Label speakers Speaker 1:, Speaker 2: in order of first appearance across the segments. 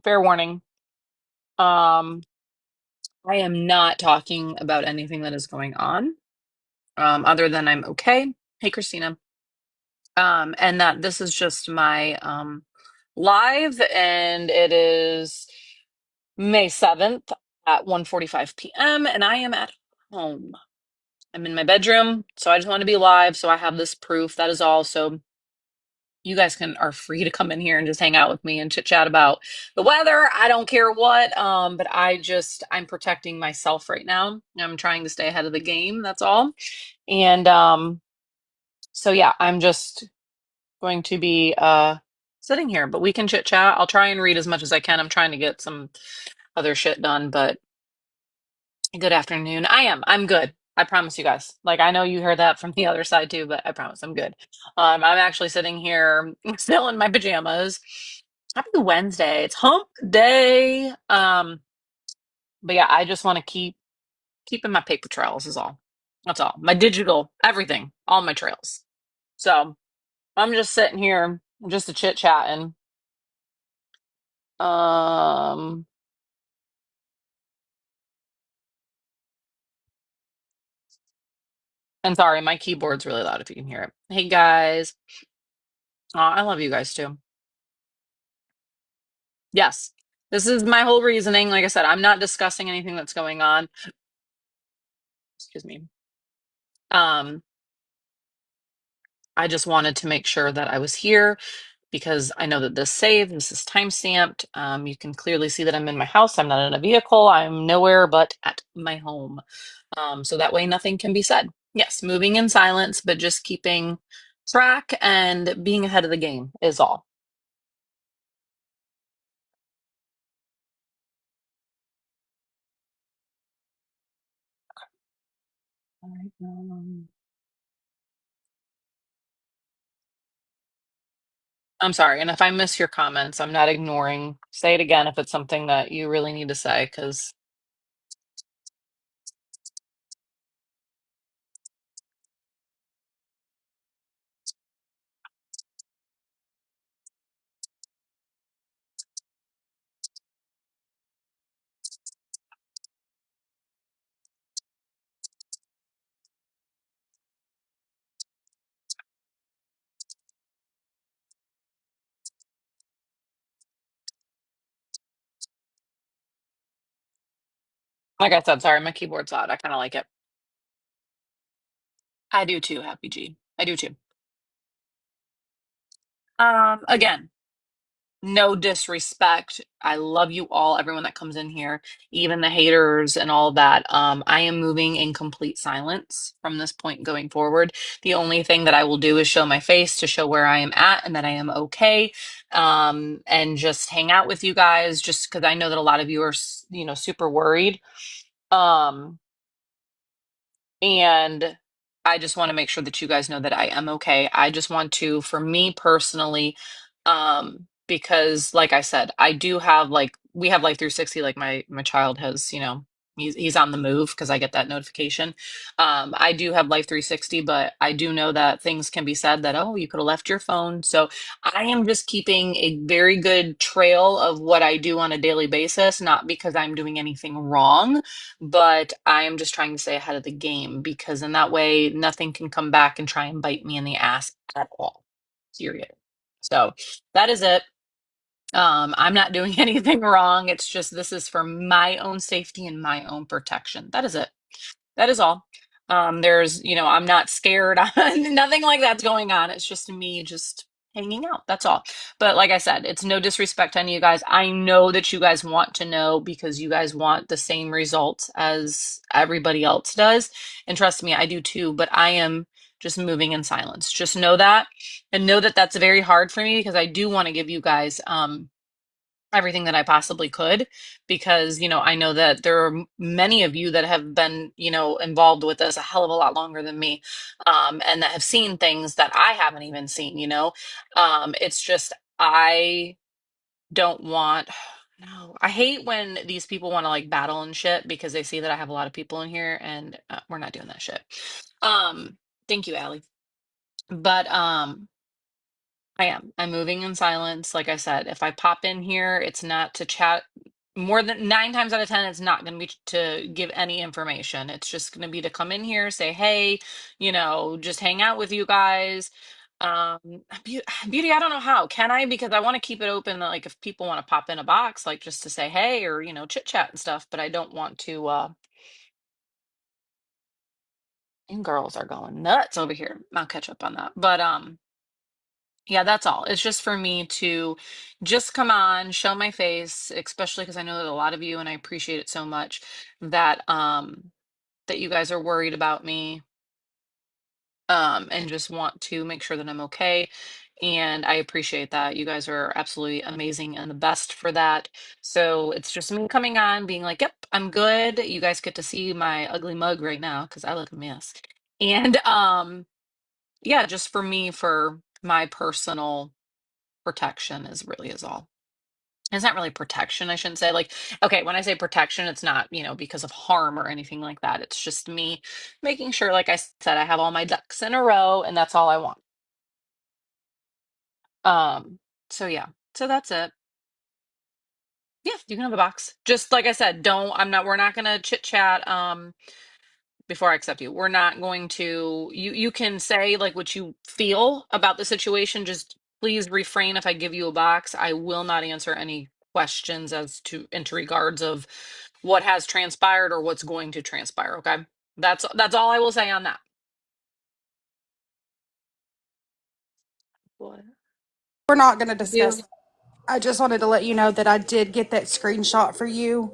Speaker 1: Fair warning. Um, I am not talking about anything that is going on, other than I'm okay. Hey, Christina. And that this is just my live, and it is May 7th at 1:45 p.m. and I am at home. I'm in my bedroom, so I just want to be live, so I have this proof. That is all. So you guys can are free to come in here and just hang out with me and chit chat about the weather. I don't care what. But I'm protecting myself right now. I'm trying to stay ahead of the game. That's all. And so yeah, I'm just going to be sitting here, but we can chit chat. I'll try and read as much as I can. I'm trying to get some other shit done, but good afternoon. I'm good. I promise you guys. Like, I know you heard that from the other side too, but I promise I'm good. I'm actually sitting here still in my pajamas. Happy Wednesday. It's hump day. But yeah, I just want to keeping my paper trails is all. That's all. My digital, everything, all my trails. So I'm just sitting here just a chit chatting. Um, and sorry, my keyboard's really loud if you can hear it. Hey guys. I love you guys too. Yes. This is my whole reasoning. Like I said, I'm not discussing anything that's going on. Excuse me. Um, I just wanted to make sure that I was here because I know that this saved, this is time stamped. You can clearly see that I'm in my house. I'm not in a vehicle. I'm nowhere but at my home. So that way nothing can be said. Yes, moving in silence, but just keeping track and being ahead of the game is all. All right, I'm sorry, and if I miss your comments, I'm not ignoring. Say it again if it's something that you really need to say, because like I said, sorry, my keyboard's loud. I kind of like it. I do too, Happy G. I do too. Again, no disrespect. I love you all, everyone that comes in here, even the haters and all that. I am moving in complete silence from this point going forward. The only thing that I will do is show my face to show where I am at and that I am okay. And just hang out with you guys, just because I know that a lot of you are, super worried. Um, and I just want to make sure that you guys know that I am okay. I just want to, for me personally, because like I said, I do have like we have Life 360, like my child has, he's on the move because I get that notification. I do have Life 360, but I do know that things can be said that, oh, you could have left your phone. So I am just keeping a very good trail of what I do on a daily basis, not because I'm doing anything wrong, but I am just trying to stay ahead of the game because in that way, nothing can come back and try and bite me in the ass at all. Period. So that is it. I'm not doing anything wrong. It's just this is for my own safety and my own protection. That is it. That is all. I'm not scared. Nothing like that's going on. It's just me just hanging out. That's all. But like I said, it's no disrespect to any of you guys. I know that you guys want to know because you guys want the same results as everybody else does. And trust me, I do too. But I am just moving in silence. Just know that and know that that's very hard for me because I do want to give you guys everything that I possibly could because I know that there are many of you that have been involved with this a hell of a lot longer than me, and that have seen things that I haven't even seen. It's just I don't want. No, I hate when these people want to like battle and shit because they see that I have a lot of people in here and we're not doing that shit. Um, thank you, Allie. But I am. I'm moving in silence. Like I said, if I pop in here, it's not to chat. More than 9 times out of 10, it's not going to be to give any information. It's just going to be to come in here, say, hey, just hang out with you guys. Um, Beauty, I don't know how. Can I? Because I want to keep it open, like if people want to pop in a box, like just to say hey or, chit chat and stuff, but I don't want to, and girls are going nuts over here. I'll catch up on that. But, yeah, that's all. It's just for me to just come on, show my face, especially because I know that a lot of you, and I appreciate it so much that you guys are worried about me, and just want to make sure that I'm okay. And I appreciate that. You guys are absolutely amazing and the best for that. So it's just me coming on, being like, "Yep, I'm good." You guys get to see my ugly mug right now because I look a mess. And yeah, just for me, for my personal protection is all. It's not really protection, I shouldn't say. Like, okay, when I say protection, it's not, because of harm or anything like that. It's just me making sure, like I said, I have all my ducks in a row, and that's all I want. Um, so yeah. So that's it. Yeah, you can have a box. Just like I said, we're not gonna chit chat. Before I accept you. We're not going to you can say like what you feel about the situation. Just please refrain if I give you a box. I will not answer any questions as to into regards of what has transpired or what's going to transpire, okay? That's all I will say on that. What?
Speaker 2: We're not going to discuss
Speaker 1: You
Speaker 2: that. I just wanted to let you know that I did get that screenshot for you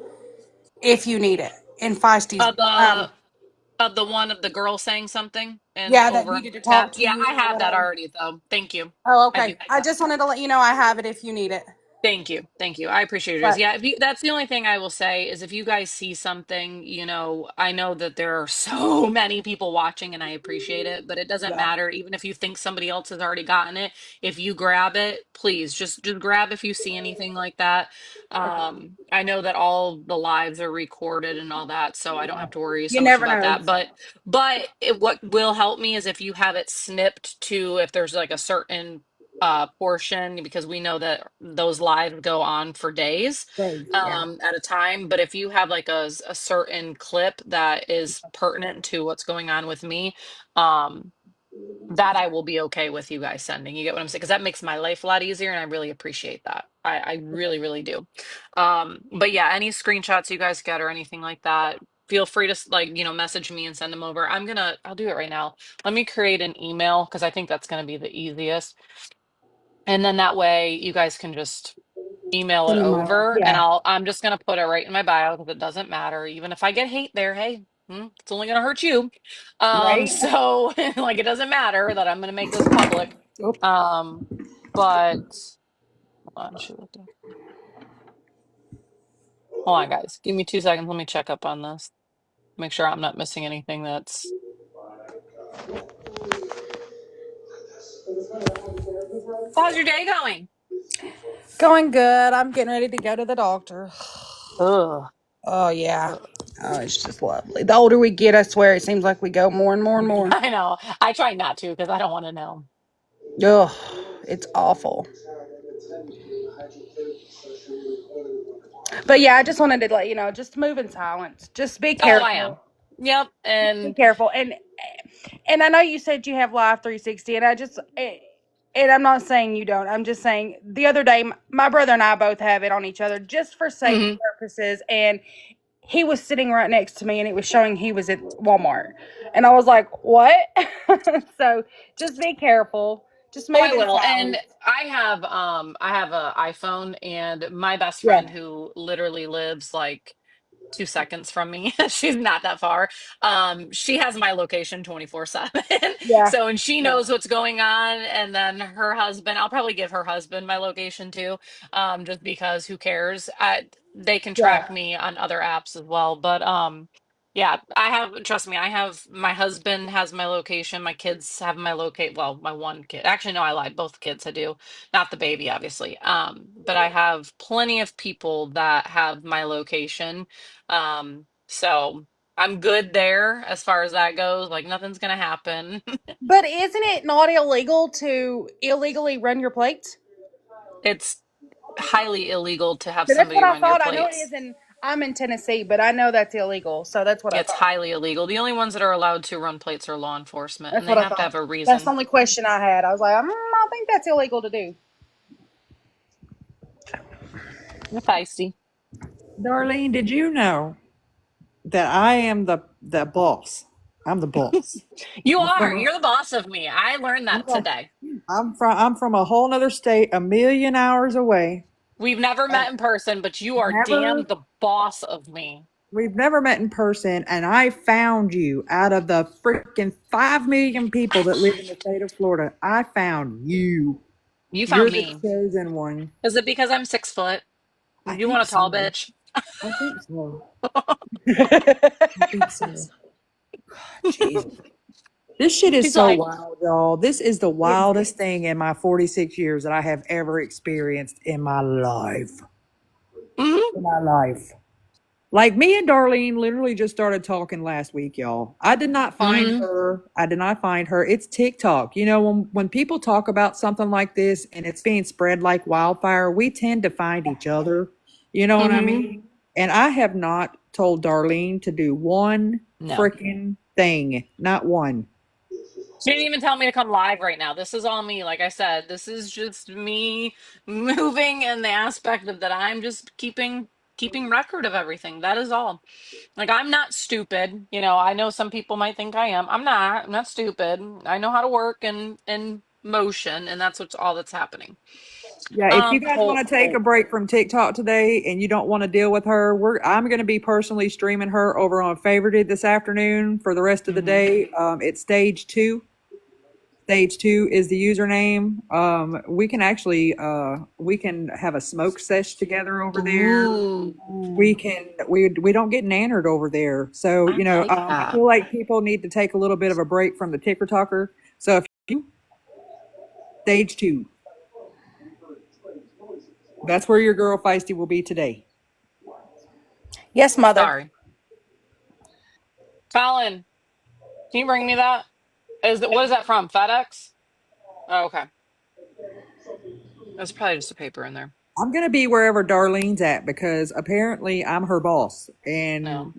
Speaker 2: if you need it. In Feisty's,
Speaker 1: the of the one of the girl saying something and
Speaker 2: yeah, that
Speaker 1: over
Speaker 2: needed to
Speaker 1: chat.
Speaker 2: talk to
Speaker 1: Yeah,
Speaker 2: you
Speaker 1: I
Speaker 2: or
Speaker 1: have that
Speaker 2: whatever.
Speaker 1: already though. Thank you.
Speaker 2: Oh,
Speaker 1: I do
Speaker 2: okay.
Speaker 1: have
Speaker 2: I
Speaker 1: that.
Speaker 2: just wanted to let you know I have it if you need it.
Speaker 1: Thank you. Thank you. I appreciate yours.
Speaker 2: But
Speaker 1: Yeah, that's the only thing I will say is if you guys see something, I know that there are so many people watching and I appreciate it, but it doesn't
Speaker 2: yeah,
Speaker 1: matter. Even if you think somebody else has already gotten it, if you grab it, please just grab if you see anything like that.
Speaker 2: okay.
Speaker 1: I know that all the lives are recorded and all that, so I don't have to worry
Speaker 2: You
Speaker 1: so much
Speaker 2: never
Speaker 1: about
Speaker 2: know.
Speaker 1: that. What will help me is if you have it snipped to if there's like a certain portion because we know that those lives go on for days
Speaker 2: Days, yeah.
Speaker 1: at a time. But if you have like a certain clip that is pertinent to what's going on with me, um, that I will be okay with you guys sending. You get what I'm saying? Because that makes my life a lot easier, and I really appreciate that. I really, really do. But yeah, any screenshots you guys get or anything like that, feel free to like, message me and send them over. I'll do it right now. Let me create an email because I think that's gonna be the easiest. And then that way you guys can just email it
Speaker 2: Send 'em over.
Speaker 1: over and
Speaker 2: Yeah.
Speaker 1: I'm just gonna put it right in my bio because it doesn't matter. Even if I get hate there, hey, it's only gonna hurt you.
Speaker 2: Right?
Speaker 1: So like it doesn't matter that I'm gonna make this public.
Speaker 2: Oop.
Speaker 1: Um, but hold on, shoot. Hold on, guys. Give me 2 seconds. Let me check up on this. Make sure I'm not missing anything that's how's your day going?
Speaker 2: Going good. I'm getting ready to go to the doctor.
Speaker 1: Ugh.
Speaker 2: Oh, yeah. Oh, it's just lovely. The older we get, I swear, it seems like we go more and more and more.
Speaker 1: I know. I try not to because I don't want to know.
Speaker 2: Ugh, it's awful. But yeah, I just wanted to let you know, just move in silence. Just be
Speaker 1: Oh, I
Speaker 2: careful.
Speaker 1: am. Yep.
Speaker 2: Be
Speaker 1: And
Speaker 2: careful. And I know you said you have Live 360, and I'm not saying you don't. I'm just saying the other day, my brother and I both have it on each other just for safety
Speaker 1: mhm.
Speaker 2: purposes. And he was sitting right next to me, and it was showing he was at Walmart, and I was like, "What?" So just be careful. Just
Speaker 1: Oh,
Speaker 2: move
Speaker 1: I
Speaker 2: in
Speaker 1: will. And
Speaker 2: silence.
Speaker 1: I have a iPhone and my best
Speaker 2: Yeah,
Speaker 1: friend who literally lives like 2 seconds from me. She's not that far. She has my location 24/7.
Speaker 2: yeah,
Speaker 1: So, and she
Speaker 2: yeah,
Speaker 1: knows what's going on. And then her husband, I'll probably give her husband my location too, just because who cares? They can track
Speaker 2: yeah.
Speaker 1: me on other apps as well. But yeah, trust me, I have my husband has my location, my kids have my locate, well, my one kid. Actually, no, I lied. Both kids I do, not the baby, obviously. But I have plenty of people that have my location so, I'm good there as far as that goes. Like nothing's gonna happen.
Speaker 2: But isn't it not illegal to illegally run your plates?
Speaker 1: It's highly illegal to have
Speaker 2: But that's what
Speaker 1: somebody
Speaker 2: I
Speaker 1: run your
Speaker 2: thought. I know it
Speaker 1: plates.
Speaker 2: is in. I'm in Tennessee, but I know that's illegal. So that's what I
Speaker 1: It's
Speaker 2: thought.
Speaker 1: highly illegal. The only ones that are allowed to run plates are law enforcement,
Speaker 2: That's
Speaker 1: and
Speaker 2: what
Speaker 1: they
Speaker 2: I
Speaker 1: have to
Speaker 2: thought.
Speaker 1: have a
Speaker 2: That's the
Speaker 1: reason.
Speaker 2: only question I had. I was like, I think that's illegal to do.
Speaker 1: You're feisty.
Speaker 3: Darlene, did you know that I am the boss? I'm the boss.
Speaker 1: You
Speaker 3: I'm
Speaker 1: are.
Speaker 3: from a,
Speaker 1: You're the boss of me. I learned
Speaker 3: I'm
Speaker 1: that
Speaker 3: from
Speaker 1: today.
Speaker 3: I'm from a whole nother state, a million hours away,
Speaker 1: We've never
Speaker 3: and
Speaker 1: met in person, but you are damn
Speaker 3: never
Speaker 1: the boss of me.
Speaker 3: we've never met in person. And I found you out of the freaking 5 million people that live in the state of Florida. I found you.
Speaker 1: You
Speaker 3: You're
Speaker 1: found
Speaker 3: the
Speaker 1: me.
Speaker 3: chosen one.
Speaker 1: Is it because I'm 6 foot?
Speaker 3: I
Speaker 1: You want
Speaker 3: think
Speaker 1: a tall
Speaker 3: so.
Speaker 1: bitch?
Speaker 3: I think so. I think so. Jeez. This shit is
Speaker 1: He's
Speaker 3: so
Speaker 1: like,
Speaker 3: wild, y'all. This is the
Speaker 2: It's
Speaker 3: wildest thing in my 46 years that I have ever experienced in my life.
Speaker 1: mm-hmm,
Speaker 3: In my life. Like me and Darlene literally just started talking last week, y'all. I did not find
Speaker 1: mm-hmm,
Speaker 3: her. I did not find her. It's TikTok. When people talk about something like this and it's being spread like wildfire, we tend to find each other. You know what I
Speaker 1: mm-hmm.
Speaker 3: mean? And I have not told Darlene to do one
Speaker 1: No.
Speaker 3: freaking thing. Not one.
Speaker 1: She didn't even tell me to come live right now. This is all me. Like I said, this is just me moving in the aspect of that I'm just keeping record of everything. That is all. Like I'm not stupid. I know some people might think I am. I'm not. I'm not stupid. I know how to work in motion, and that's what's all that's happening.
Speaker 3: Yeah, if you guys want
Speaker 1: Whole
Speaker 3: to take a break from TikTok today and you don't want to deal with her, I'm going to be personally streaming her over on Favorited this afternoon for the rest of the
Speaker 1: hmm
Speaker 3: day. It's stage two. Stage two is the username. We can have a smoke sesh together over there.
Speaker 1: Ooh,
Speaker 3: We don't get nannered over there. So,
Speaker 1: I like
Speaker 3: I
Speaker 1: that.
Speaker 3: feel like people need to take a little bit of a break from the ticker talker. So if you stage two, that's where your girl Feisty will be today.
Speaker 2: yes, mother.
Speaker 1: Sorry, Colin. Can you bring me that? What is that from? FedEx? Oh, okay. That's probably just a paper in there.
Speaker 3: I'm going to be wherever Darlene's at because apparently I'm her boss and,
Speaker 1: No,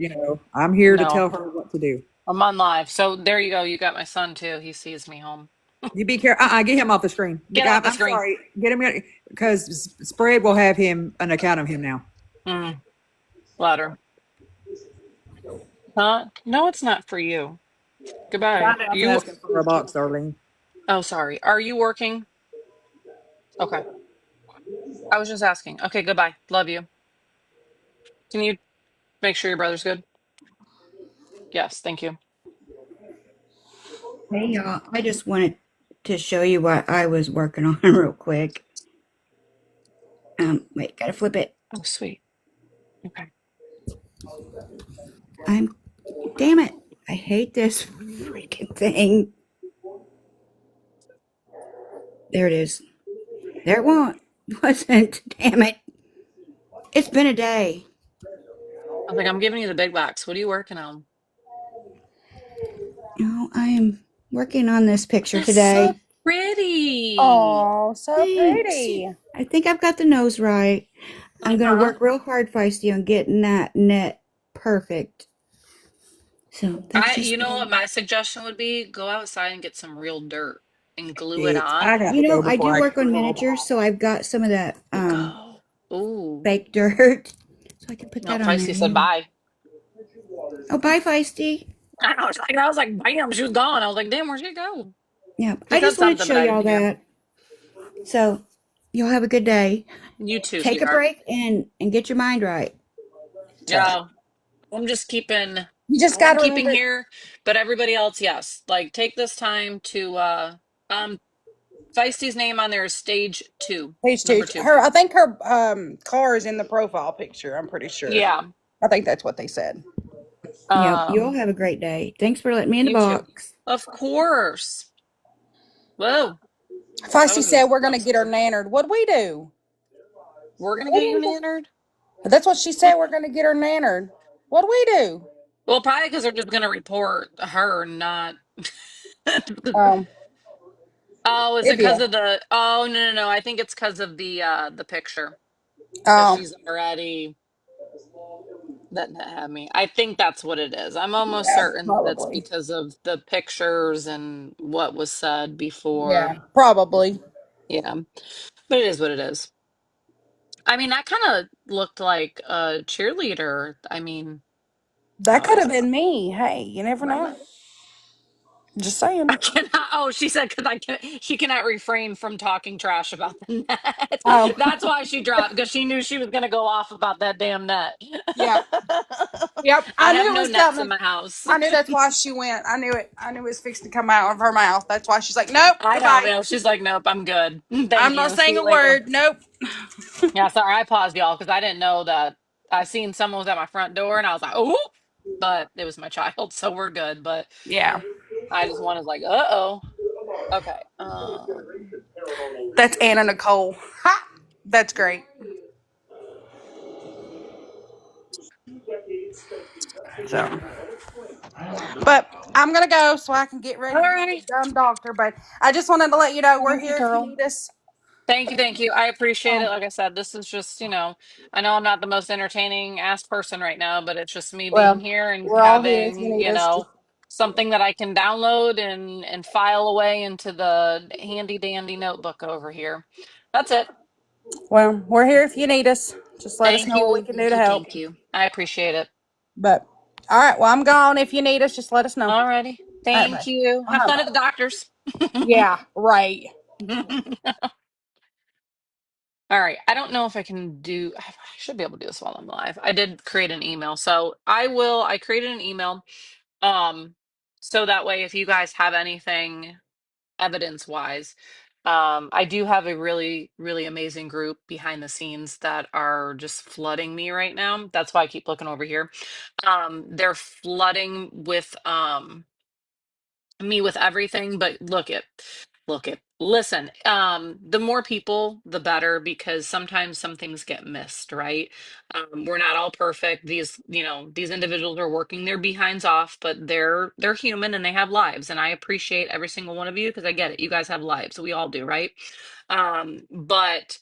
Speaker 3: I'm here to
Speaker 1: no.
Speaker 3: tell her what to do.
Speaker 1: I'm on live. So there you go. You got my son too. He sees me home.
Speaker 3: You be careful. Get him off the screen.
Speaker 1: Get off the
Speaker 3: I'm
Speaker 1: screen.
Speaker 3: sorry. Get him because Spread will have him an account of him now.
Speaker 1: Mm, louder. Huh? No, it's not for you. Goodbye.
Speaker 3: Find out to
Speaker 1: You.
Speaker 3: ask him for a box, Darlene.
Speaker 1: Oh, sorry. Are you working? Okay. I was just asking. Okay, goodbye. Love you. Can you make sure your brother's good? Yes, thank you.
Speaker 4: Hey y'all, I just wanted to show you what I was working on real quick. Wait, gotta flip it.
Speaker 1: Oh, sweet. Okay.
Speaker 4: I'm, damn it. I hate this freaking thing. There it is. There it won't. Wasn't. Damn it. It's been a day.
Speaker 1: I was like, I'm giving you the big box. What are you working on?
Speaker 4: No, I am working on this picture
Speaker 1: That's so
Speaker 4: today.
Speaker 1: pretty.
Speaker 2: Oh, so
Speaker 4: Thanks.
Speaker 2: pretty.
Speaker 4: I think I've got the nose right. I'm gonna
Speaker 1: Uh-huh.
Speaker 4: work real hard, Feisty, on getting that net perfect. So that's
Speaker 1: You
Speaker 4: just
Speaker 1: know what
Speaker 4: me.
Speaker 1: my suggestion would be? Go outside and get some real dirt and glue it
Speaker 3: I
Speaker 1: on.
Speaker 3: got to go
Speaker 4: I
Speaker 3: before
Speaker 4: do
Speaker 3: I
Speaker 4: work
Speaker 3: get
Speaker 4: on
Speaker 3: called.
Speaker 4: miniatures, so I've got some of that
Speaker 1: You go. Ooh.
Speaker 4: fake dirt. So I can put
Speaker 1: No,
Speaker 4: that on there.
Speaker 1: Feisty said bye.
Speaker 4: Oh, bye, Feisty.
Speaker 1: I was like, bam, she was gone. I was like, damn, where'd she go?
Speaker 4: Yeah,
Speaker 1: She
Speaker 4: I
Speaker 1: said
Speaker 4: just wanted to
Speaker 1: something,
Speaker 4: show
Speaker 1: but I
Speaker 4: y'all
Speaker 1: didn't hear.
Speaker 4: that. So you'll have a good day.
Speaker 1: You too,
Speaker 4: Take a
Speaker 1: sweetheart.
Speaker 4: break and get your mind right.
Speaker 1: Yeah. I'm just keeping
Speaker 2: You just got
Speaker 1: I'm
Speaker 2: to
Speaker 1: keeping
Speaker 2: remember
Speaker 1: here, but everybody else, yes. Like take this time to um Feisty's name on there is stage two,
Speaker 2: page two.
Speaker 1: number two.
Speaker 2: Her, I think her car is in the profile picture. I'm pretty sure.
Speaker 1: Yeah.
Speaker 2: I think that's what they said.
Speaker 4: Yep, you all
Speaker 1: Um
Speaker 4: have a great day. Thanks for letting me in the
Speaker 1: you too.
Speaker 4: box.
Speaker 1: Of course. Whoa. That
Speaker 2: Feisty
Speaker 1: was
Speaker 2: said
Speaker 1: a
Speaker 2: we're
Speaker 1: that
Speaker 2: gonna
Speaker 1: was
Speaker 2: get her
Speaker 1: quick.
Speaker 2: nannered. What'd we do?
Speaker 1: We're gonna
Speaker 2: What
Speaker 1: get you
Speaker 2: did we do?
Speaker 1: nannered.
Speaker 2: That's what she said. We're gonna get her nannered. What'd we do?
Speaker 1: Well, probably because they're just going to report her, not.
Speaker 2: Um,
Speaker 1: Oh, is it
Speaker 2: it'd be
Speaker 1: because
Speaker 2: a,
Speaker 1: of the? Oh, no, no, no. I think it's because of the picture. Because
Speaker 2: um,
Speaker 1: she's already that had me. I think that's what it is. I'm almost
Speaker 2: yeah,
Speaker 1: certain that it's
Speaker 2: probably.
Speaker 1: because of the pictures and what was said
Speaker 2: Yeah,
Speaker 1: before.
Speaker 2: probably.
Speaker 1: Yeah, but it is what it is. I mean, that kind of looked like a cheerleader. I mean,
Speaker 2: That
Speaker 1: oh,
Speaker 2: could
Speaker 1: it's
Speaker 2: have been me. Hey, you never know. Just saying.
Speaker 1: I cannot. Oh, she said because I can. She cannot refrain from talking trash about the net.
Speaker 2: Oh,
Speaker 1: That's why she dropped because she knew she was going to go off about that damn net.
Speaker 2: yeah. Yep.
Speaker 1: I
Speaker 2: I
Speaker 1: have
Speaker 2: knew it
Speaker 1: no
Speaker 2: was
Speaker 1: nets in
Speaker 2: coming.
Speaker 1: my house.
Speaker 2: I knew that's why she went. I knew it. I knew it was fixing to come out of her mouth. That's why she's like, nope,
Speaker 1: I know.
Speaker 2: goodbye.
Speaker 1: You know, she's like, nope, I'm good.
Speaker 2: I'm
Speaker 1: Thank
Speaker 2: not
Speaker 1: you. See
Speaker 2: saying
Speaker 1: you
Speaker 2: a
Speaker 1: later.
Speaker 2: word. Nope.
Speaker 1: Yeah, sorry, I paused y'all because I didn't know that. I seen someone was at my front door and I was like, oh, but it was my child, so we're good. But
Speaker 2: Yeah.
Speaker 1: I just wanted like, uh-oh. Okay.
Speaker 2: That's Anna Nicole. Ha! That's great. So, but I'm gonna go so I can get
Speaker 1: All
Speaker 2: ready to go to
Speaker 1: right.
Speaker 2: the dumb doctor. But I just wanted to let you know we're
Speaker 1: Thank you,
Speaker 2: here if you
Speaker 1: girl.
Speaker 2: need us.
Speaker 1: Thank you, thank you. I appreciate it.
Speaker 2: Um,
Speaker 1: Like I said, this is just, I know I'm not the most entertaining ass person right now, but it's just me being
Speaker 2: well,
Speaker 1: here and
Speaker 2: we're all here if you
Speaker 1: having,
Speaker 2: need us. Just,
Speaker 1: something that I can download and file away into the handy dandy notebook over here. That's it.
Speaker 2: well, we're here if you need us. Just let us
Speaker 1: Thank
Speaker 2: know what we
Speaker 1: you.
Speaker 2: can do
Speaker 1: Thank
Speaker 2: to
Speaker 1: you.
Speaker 2: help.
Speaker 1: Thank you. I appreciate it.
Speaker 2: But all right, well, I'm gone. If you need us, just let us know.
Speaker 1: Alrighty.
Speaker 2: All right,
Speaker 1: Thank
Speaker 2: bye.
Speaker 1: you. Have fun
Speaker 2: Bye.
Speaker 1: at the doctor's.
Speaker 2: Yeah, right.
Speaker 1: All right. I don't know if I can do, I should be able to do this while I'm live. I did create an email. So I created an email. Um, so that way, if you guys have anything evidence wise, I do have a really, really amazing group behind the scenes that are just flooding me right now. That's why I keep looking over here. They're flooding with, me with everything, but listen, the more people the better, because sometimes some things get missed, right? We're not all perfect. These individuals are working their behinds off, but they're human and they have lives, and I appreciate every single one of you because I get it, you guys have lives, we all do, right? But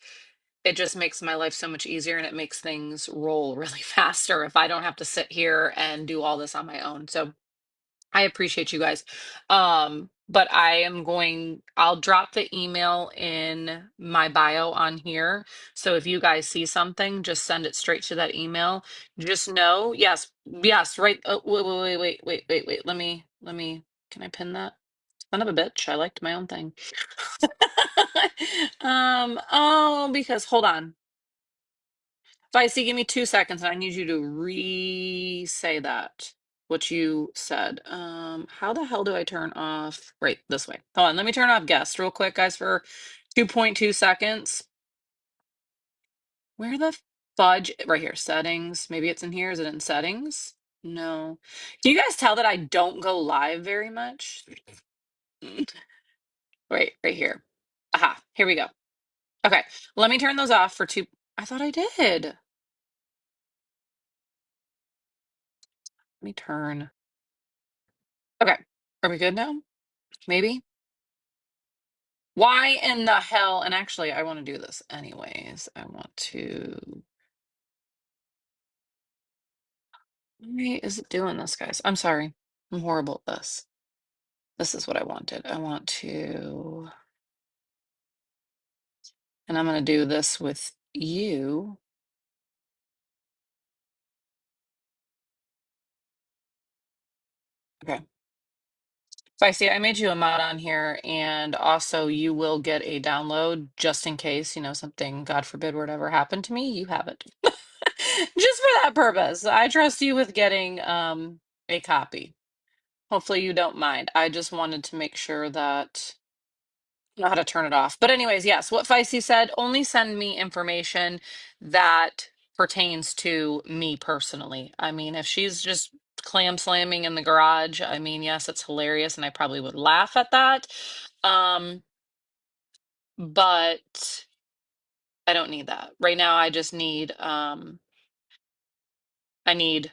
Speaker 1: it just makes my life so much easier and it makes things roll really faster if I don't have to sit here and do all this on my own. So I appreciate you guys. But I'll drop the email in my bio on here. So if you guys see something, just send it straight to that email. Just know, yes, yes, right. Oh, wait. Can I pin that? Son of a bitch. I liked my own thing. Oh, because hold on. Vicey, give me 2 seconds and I need you to re-say that, what you said. How the hell do I turn off? Right, this way. Hold on, let me turn off guest real quick, guys, for 2.2 seconds. Where the fudge? Right here, settings. Maybe it's in here. Is it in settings? No. Do you guys tell that I don't go live very much? Wait, right here. Aha, here we go. Okay, let me turn those off for two. I thought I did. Let me turn. Okay, are we good now? Maybe? Why in the hell? And actually, I want to do this anyways. Why is it doing this, guys? I'm sorry. I'm horrible at this. This is what I wanted. And I'm going to do this with you. Okay. Feisty, I made you a mod on here, and also you will get a download just in case, something, God forbid, were to ever happen to me. You have it. Just for that purpose. I trust you with getting a copy. Hopefully you don't mind. I just wanted to make sure that I know how to turn it off. But anyways, yes, what Feisty said, only send me information that pertains to me personally. I mean, if she's just clam slamming in the garage, I mean, yes, it's hilarious and I probably would laugh at that. Um, but I don't need that. Right now I just need I need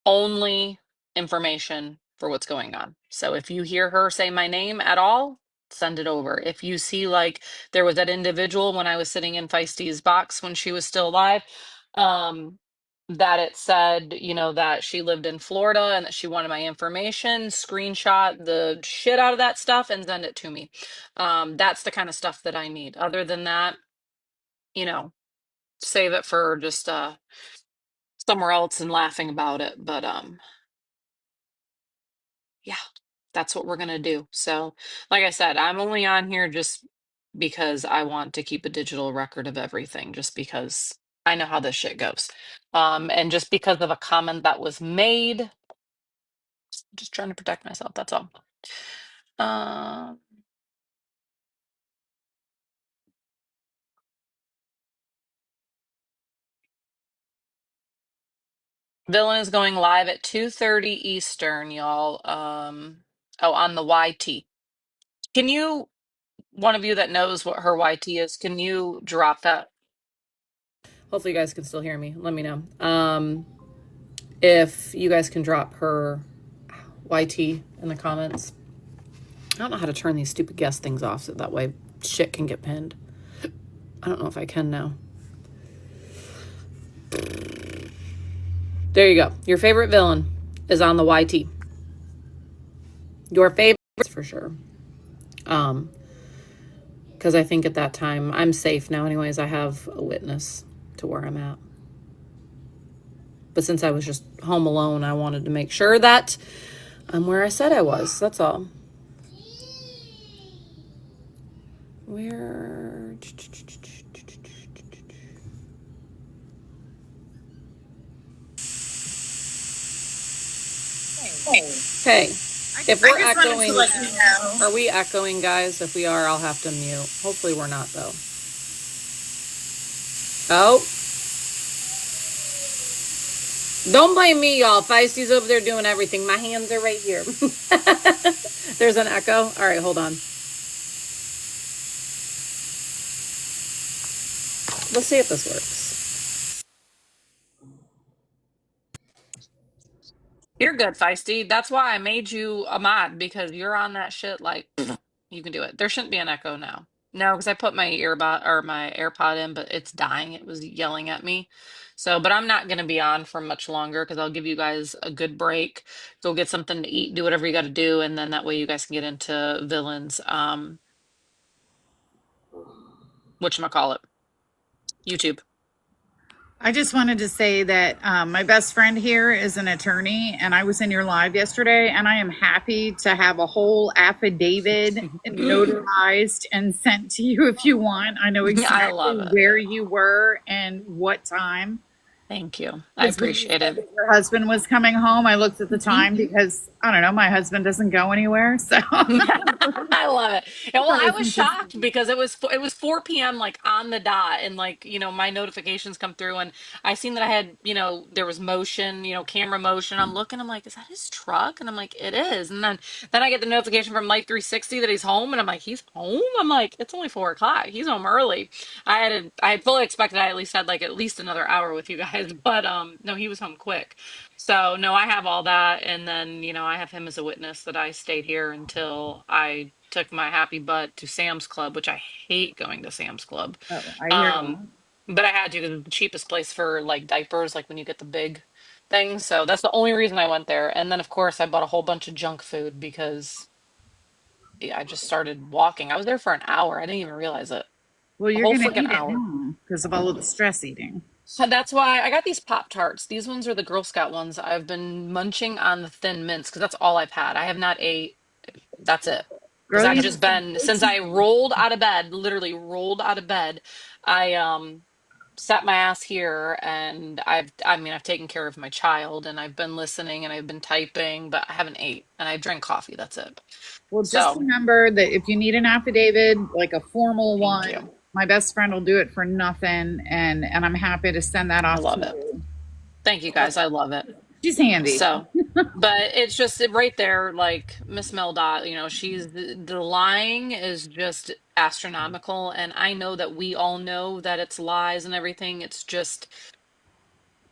Speaker 1: only information for what's going on. So if you hear her say my name at all, send it over. If you see like there was that individual when I was sitting in Feisty's box when she was still alive, um, that it said, you know, that she lived in Florida and that she wanted my information, screenshot the shit out of that stuff and send it to me. That's the kind of stuff that I need. Other than that, you know, save it for just somewhere else and laughing about it. But yeah, that's what we're gonna do. So, like I said, I'm only on here just because I want to keep a digital record of everything, just because I know how this shit goes. And just because of a comment that was made, just trying to protect myself, that's all. Um, Villain is going live at 2:30 Eastern, y'all. Oh, on the YT. Can you, one of you that knows what her YT is, can you drop that? Hopefully you guys can still hear me. Let me know. If you guys can drop her YT in the comments. I don't know how to turn these stupid guest things off so that way shit can get pinned. I don't know if I can now. There you go. Your favorite villain is on the YT. Your favorite for sure. Because I think at that time I'm safe now anyways. I have a witness to where I'm at. But since I was just home alone, I wanted to make sure that I'm where I said I was. That's all. Where? Okay. If we're echoing, are we echoing, guys? If we are, I'll have to mute. Hopefully we're not, though. Oh. Don't blame me, y'all. Feisty's over there doing everything. My hands are right here. There's an echo. All right, hold on. Let's see if this works. You're good, Feisty. That's why I made you a mod because you're on that shit like you can do it. There shouldn't be an echo now. No, because I put my earbud or my AirPod in, but it's dying. It was yelling at me. So, but I'm not gonna be on for much longer because I'll give you guys a good break. Go get something to eat, do whatever you got to do, and then that way you guys can get into villains. Whatchamacallit? YouTube.
Speaker 5: I just wanted to say that my best friend here is an attorney, and I was in your live yesterday, and I am happy to have a whole affidavit notarized and sent to you if you want. I know
Speaker 1: I love
Speaker 5: exactly
Speaker 1: it.
Speaker 5: where you were and what time.
Speaker 1: Thank you. I
Speaker 5: Because when you
Speaker 1: appreciate
Speaker 5: said
Speaker 1: it.
Speaker 5: that your husband was coming home, I looked at the time because I don't know, my husband doesn't go anywhere, so
Speaker 1: I love it. Yeah, well,
Speaker 5: that
Speaker 1: I
Speaker 5: was
Speaker 1: was shocked
Speaker 5: interesting.
Speaker 1: because it was 4 p.m. like on the dot, and like my notifications come through, and I seen that I had there was motion, camera motion. I'm looking, I'm like, is that his truck? And I'm like, it is. And then I get the notification from Life 360 that he's home, and I'm like, he's home. I'm like, it's only 4 o'clock. He's home early. I had fully expected I at least another hour with you guys, but no, he was home quick. So no, I have all that, and then I have him as a witness that I stayed here until I took my happy butt to Sam's Club, which I hate going to Sam's Club.
Speaker 5: Oh, I hear
Speaker 1: Um,
Speaker 5: that.
Speaker 1: but I had to 'cause it's the cheapest place for like diapers, like when you get the big things. So that's the only reason I went there. And then of course I bought a whole bunch of junk food because yeah, I just started walking. I was there for an hour. I didn't even realize it.
Speaker 5: Well,
Speaker 1: A
Speaker 5: you're
Speaker 1: whole
Speaker 5: going to
Speaker 1: freaking
Speaker 5: eat it
Speaker 1: hour.
Speaker 5: now because of all of the stress eating.
Speaker 1: So that's why I got these Pop Tarts. These ones are the Girl Scout ones. I've been munching on the Thin Mints because that's all I've had. I have not ate. That's it. Because
Speaker 5: Girl,
Speaker 1: I've
Speaker 5: you
Speaker 1: just
Speaker 5: need some
Speaker 1: been since I
Speaker 5: protein.
Speaker 1: rolled out of bed, literally rolled out of bed. I sat my ass here and I've taken care of my child and I've been listening and I've been typing, but I haven't ate and I drank coffee. That's it.
Speaker 5: Well, just
Speaker 1: So
Speaker 5: remember that if you need an affidavit, like a formal
Speaker 1: thank
Speaker 5: one,
Speaker 1: you.
Speaker 5: my best friend will do it for nothing, and I'm happy to send that
Speaker 1: I
Speaker 5: off to
Speaker 1: love it.
Speaker 5: you.
Speaker 1: Thank you guys. I love it.
Speaker 5: She's handy.
Speaker 1: So, but it's just right there, like Miss Mel Dot, she's the lying is just astronomical. And I know that we all know that it's lies and everything. It's just,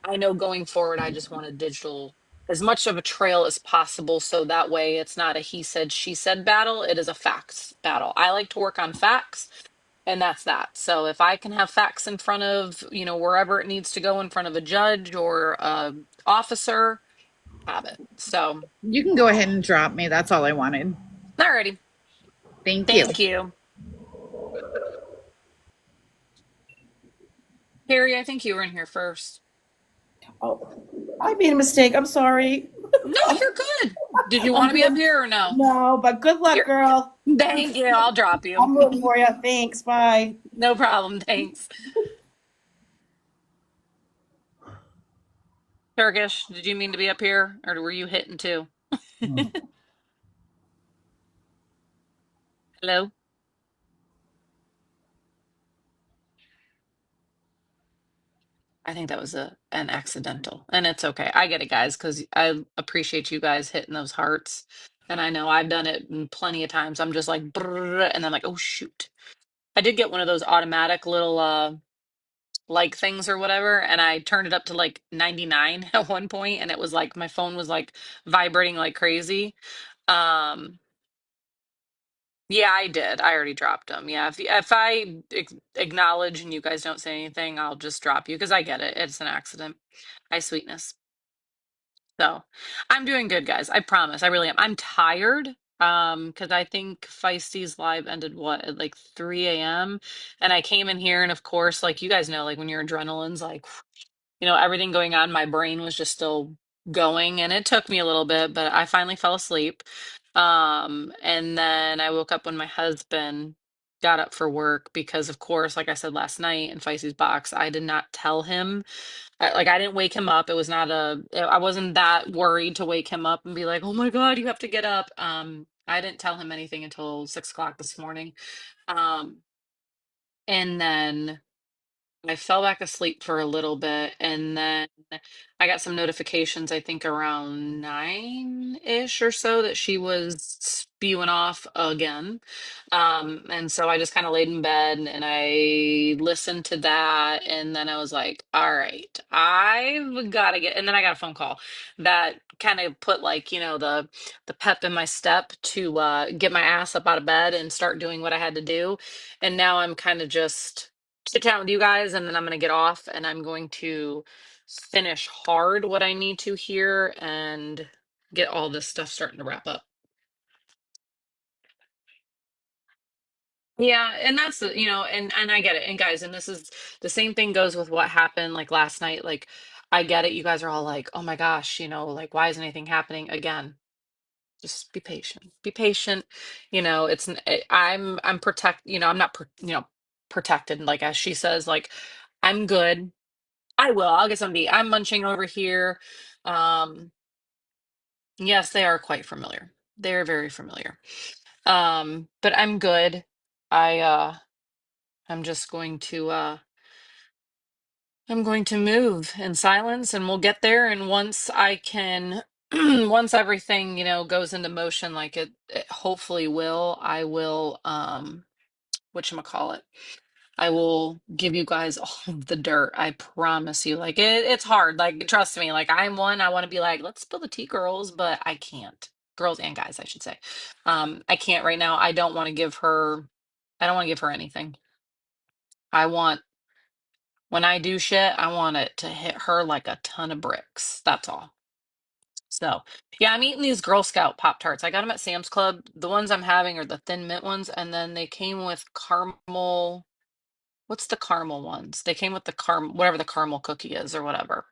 Speaker 1: I know going forward, I just want a digital as much of a trail as possible so that way it's not a he said, she said battle. It is a facts battle. I like to work on facts, and that's that. So if I can have facts in front of, wherever it needs to go in front of a judge or a officer, have it. So,
Speaker 5: You can go ahead and drop me. That's all I wanted.
Speaker 1: alrighty.
Speaker 5: Thank you.
Speaker 1: Thank you. Harry, I think you were in here first.
Speaker 6: Oh, I made a mistake. I'm sorry.
Speaker 1: No, you're good. Did you
Speaker 6: I'm
Speaker 1: want to be up
Speaker 6: good.
Speaker 1: here or no?
Speaker 6: No, but good luck,
Speaker 1: You're
Speaker 6: girl.
Speaker 1: Thank you. I'll drop you.
Speaker 6: I'm rooting for you. Thanks. Bye.
Speaker 1: No problem. Thanks. Turkish, did you mean to be up here or were you hitting too? Hello? I think that was an accidental, and it's okay. I get it, guys, because I appreciate you guys hitting those hearts. And I know I've done it plenty of times. I'm just like, brrr, and then like, oh shoot. I did get one of those automatic little like things or whatever, and I turned it up to like 99 at one point, and it was like my phone was like vibrating like crazy. Um, yeah, I did. I already dropped them. Yeah, if I acknowledge and you guys don't say anything, I'll just drop you because I get it. It's an accident. I sweetness. So I'm doing good, guys. I promise. I really am. I'm tired. Because I think Feisty's live ended what at like 3 a.m. And I came in here, and of course, like you guys know, like when your adrenaline's like, everything going on, my brain was just still going, and it took me a little bit, but I finally fell asleep. And then I woke up when my husband got up for work because, of course, like I said last night in Feisty's box, I did not tell him. I didn't wake him up. It was not I wasn't that worried to wake him up and be like, oh my God, you have to get up. I didn't tell him anything until 6 o'clock this morning. Um, and then I fell back asleep for a little bit, and then I got some notifications, I think around 9-ish or so, that she was spewing off again. And so I just kind of laid in bed and I listened to that, and then I was like, all right, I've got to get, and then I got a phone call that kind of put like, the pep in my step to get my ass up out of bed and start doing what I had to do. And now I'm kind of just sit down with you guys, and then I'm going to get off and I'm going to finish hard what I need to here and get all this stuff starting to wrap up. Yeah, and that's and I get it. And guys, and this is the same thing goes with what happened like last night. Like I get it. You guys are all like, "Oh my gosh, like why isn't anything happening?" Again, just be patient. Be patient. I'm I'm not protected, like as she says, like I'm good. I will. I'll get some to eat. I'm munching over here. Um, yes, they are quite familiar. They're very familiar. But I'm good. I'm just going to I'm going to move in silence, and we'll get there. And once I can once everything, goes into motion like it hopefully will, I will whatchamacallit. I will give you guys all of the dirt. I promise you. Like it's hard. Like trust me. Like I'm one. I want to be like, let's spill the tea, girls, but I can't. Girls and guys, I should say. I can't right now. I don't want to give her. I don't want to give her anything. I want when I do shit, I want it to hit her like a ton of bricks. That's all. So yeah, I'm eating these Girl Scout Pop Tarts. I got them at Sam's Club. The ones I'm having are the thin mint ones, and then they came with caramel. What's the caramel ones? They came with the whatever the caramel cookie is or whatever.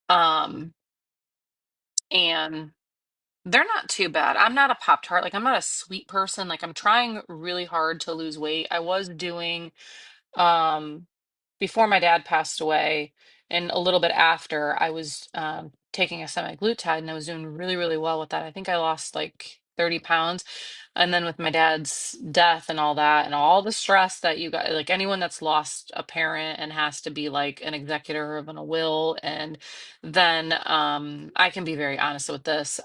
Speaker 1: Um, and they're not too bad. I'm not a Pop Tart. Like I'm not a sweet person. Like I'm trying really hard to lose weight. I was doing um before my dad passed away and a little bit after, I was taking a semaglutide, and I was doing really, really well with that. I think I lost like 30 pounds. And then with my dad's death and all that, and all the stress that you got, like anyone that's lost a parent and has to be like an executor of a will. And then I can be very honest with this.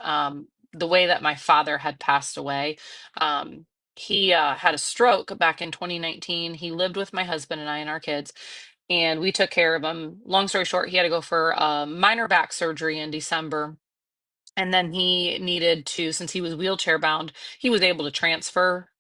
Speaker 1: The way that my father had passed away, he had a stroke back in 2019. He lived with my husband and I and our kids, and we took care of him. Long story short, he had to go for minor back surgery in December. And then he needed to, since he was wheelchair bound, he was able to transfer.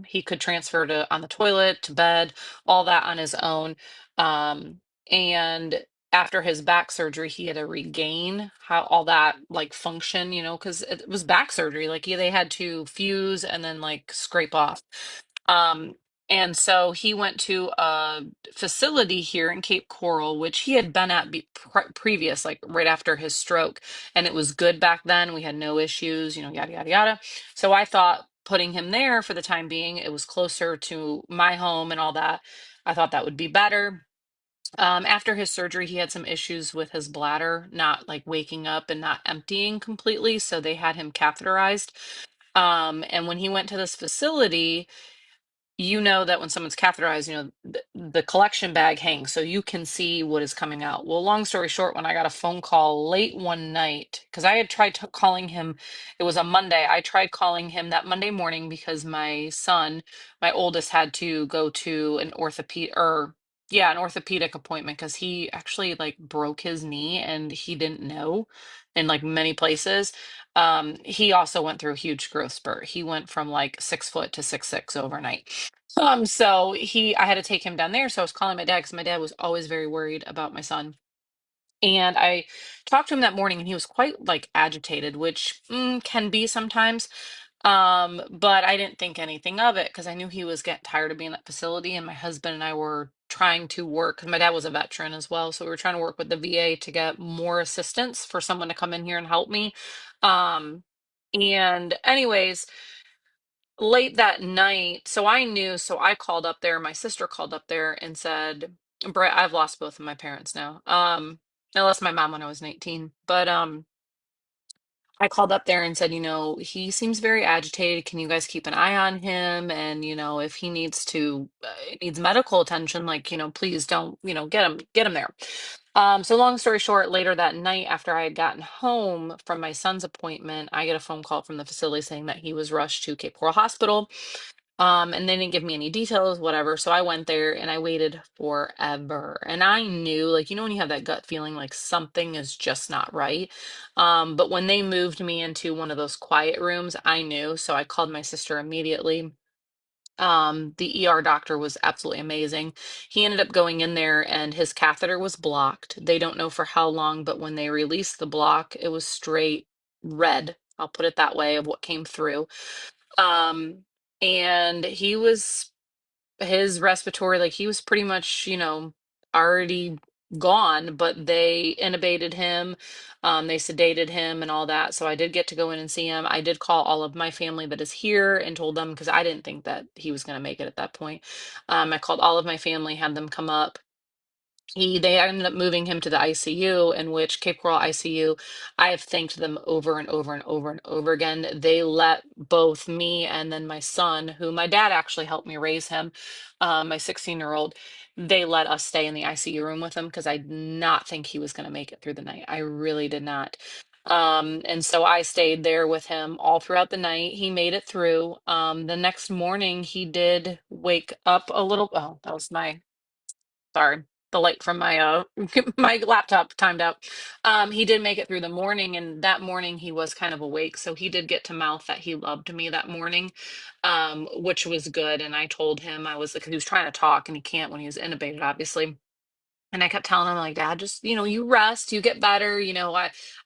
Speaker 1: He could transfer to on the toilet, to bed, all that on his own. Um, and after his back surgery, he had to regain how all that like function, because it was back surgery. Like they had to fuse and then like scrape off. Um, and so he went to a facility here in Cape Coral, which he had been at previous, like right after his stroke, and it was good back then. We had no issues, yada, yada, yada. So I thought putting him there for the time being, it was closer to my home and all that. I thought that would be better. After his surgery, he had some issues with his bladder, not like waking up and not emptying completely. So they had him catheterized. And when he went to this facility, that when someone's catheterized, the collection bag hangs so you can see what is coming out. Well, long story short, when I got a phone call late one night, because I had tried calling him, it was a Monday. I tried calling him that Monday morning because my son, my oldest, had to go to an orthopedic appointment because he actually like broke his knee and he didn't know in like many places. He also went through a huge growth spurt. He went from like 6 foot to 6'6" overnight. So I had to take him down there. So I was calling my dad because my dad was always very worried about my son. And I talked to him that morning and he was quite like agitated, which can be sometimes. But I didn't think anything of it because I knew he was getting tired of being in that facility. And my husband and I were trying to work because my dad was a veteran as well. So we were trying to work with the VA to get more assistance for someone to come in here and help me. Um, and anyways, late that night, so I knew, so I called up there, my sister called up there and said, Brett, I've lost both of my parents now. I lost my mom when I was 19, but I called up there and said, he seems very agitated. Can you guys keep an eye on him? And, if he needs medical attention, like, please don't, get him there. So long story short, later that night after I had gotten home from my son's appointment, I get a phone call from the facility saying that he was rushed to Cape Coral Hospital. And they didn't give me any details, whatever. So I went there and I waited forever. And I knew, like, when you have that gut feeling like something is just not right. But when they moved me into one of those quiet rooms, I knew. So I called my sister immediately. The ER doctor was absolutely amazing. He ended up going in there and his catheter was blocked. They don't know for how long, but when they released the block, it was straight red. I'll put it that way of what came through. Um, and his respiratory, like he was pretty much, already gone, but they intubated him, they sedated him and all that. So I did get to go in and see him. I did call all of my family that is here and told them because I didn't think that he was going to make it at that point. I called all of my family, had them come up. They ended up moving him to the ICU, in which Cape Coral ICU, I have thanked them over and over and over and over again. They let both me and then my son, who my dad actually helped me raise him, my 16-year-old, they let us stay in the ICU room with him because I did not think he was going to make it through the night. I really did not. And so I stayed there with him all throughout the night. He made it through. The next morning, he did wake up a little. Oh, that was sorry, the light from my my laptop timed out. He did make it through the morning, and that morning he was kind of awake, so he did get to mouth that he loved me that morning, which was good. And I told him, I was like, he was trying to talk and he can't when he was intubated, obviously. And I kept telling him, like, Dad, just, you rest, you get better.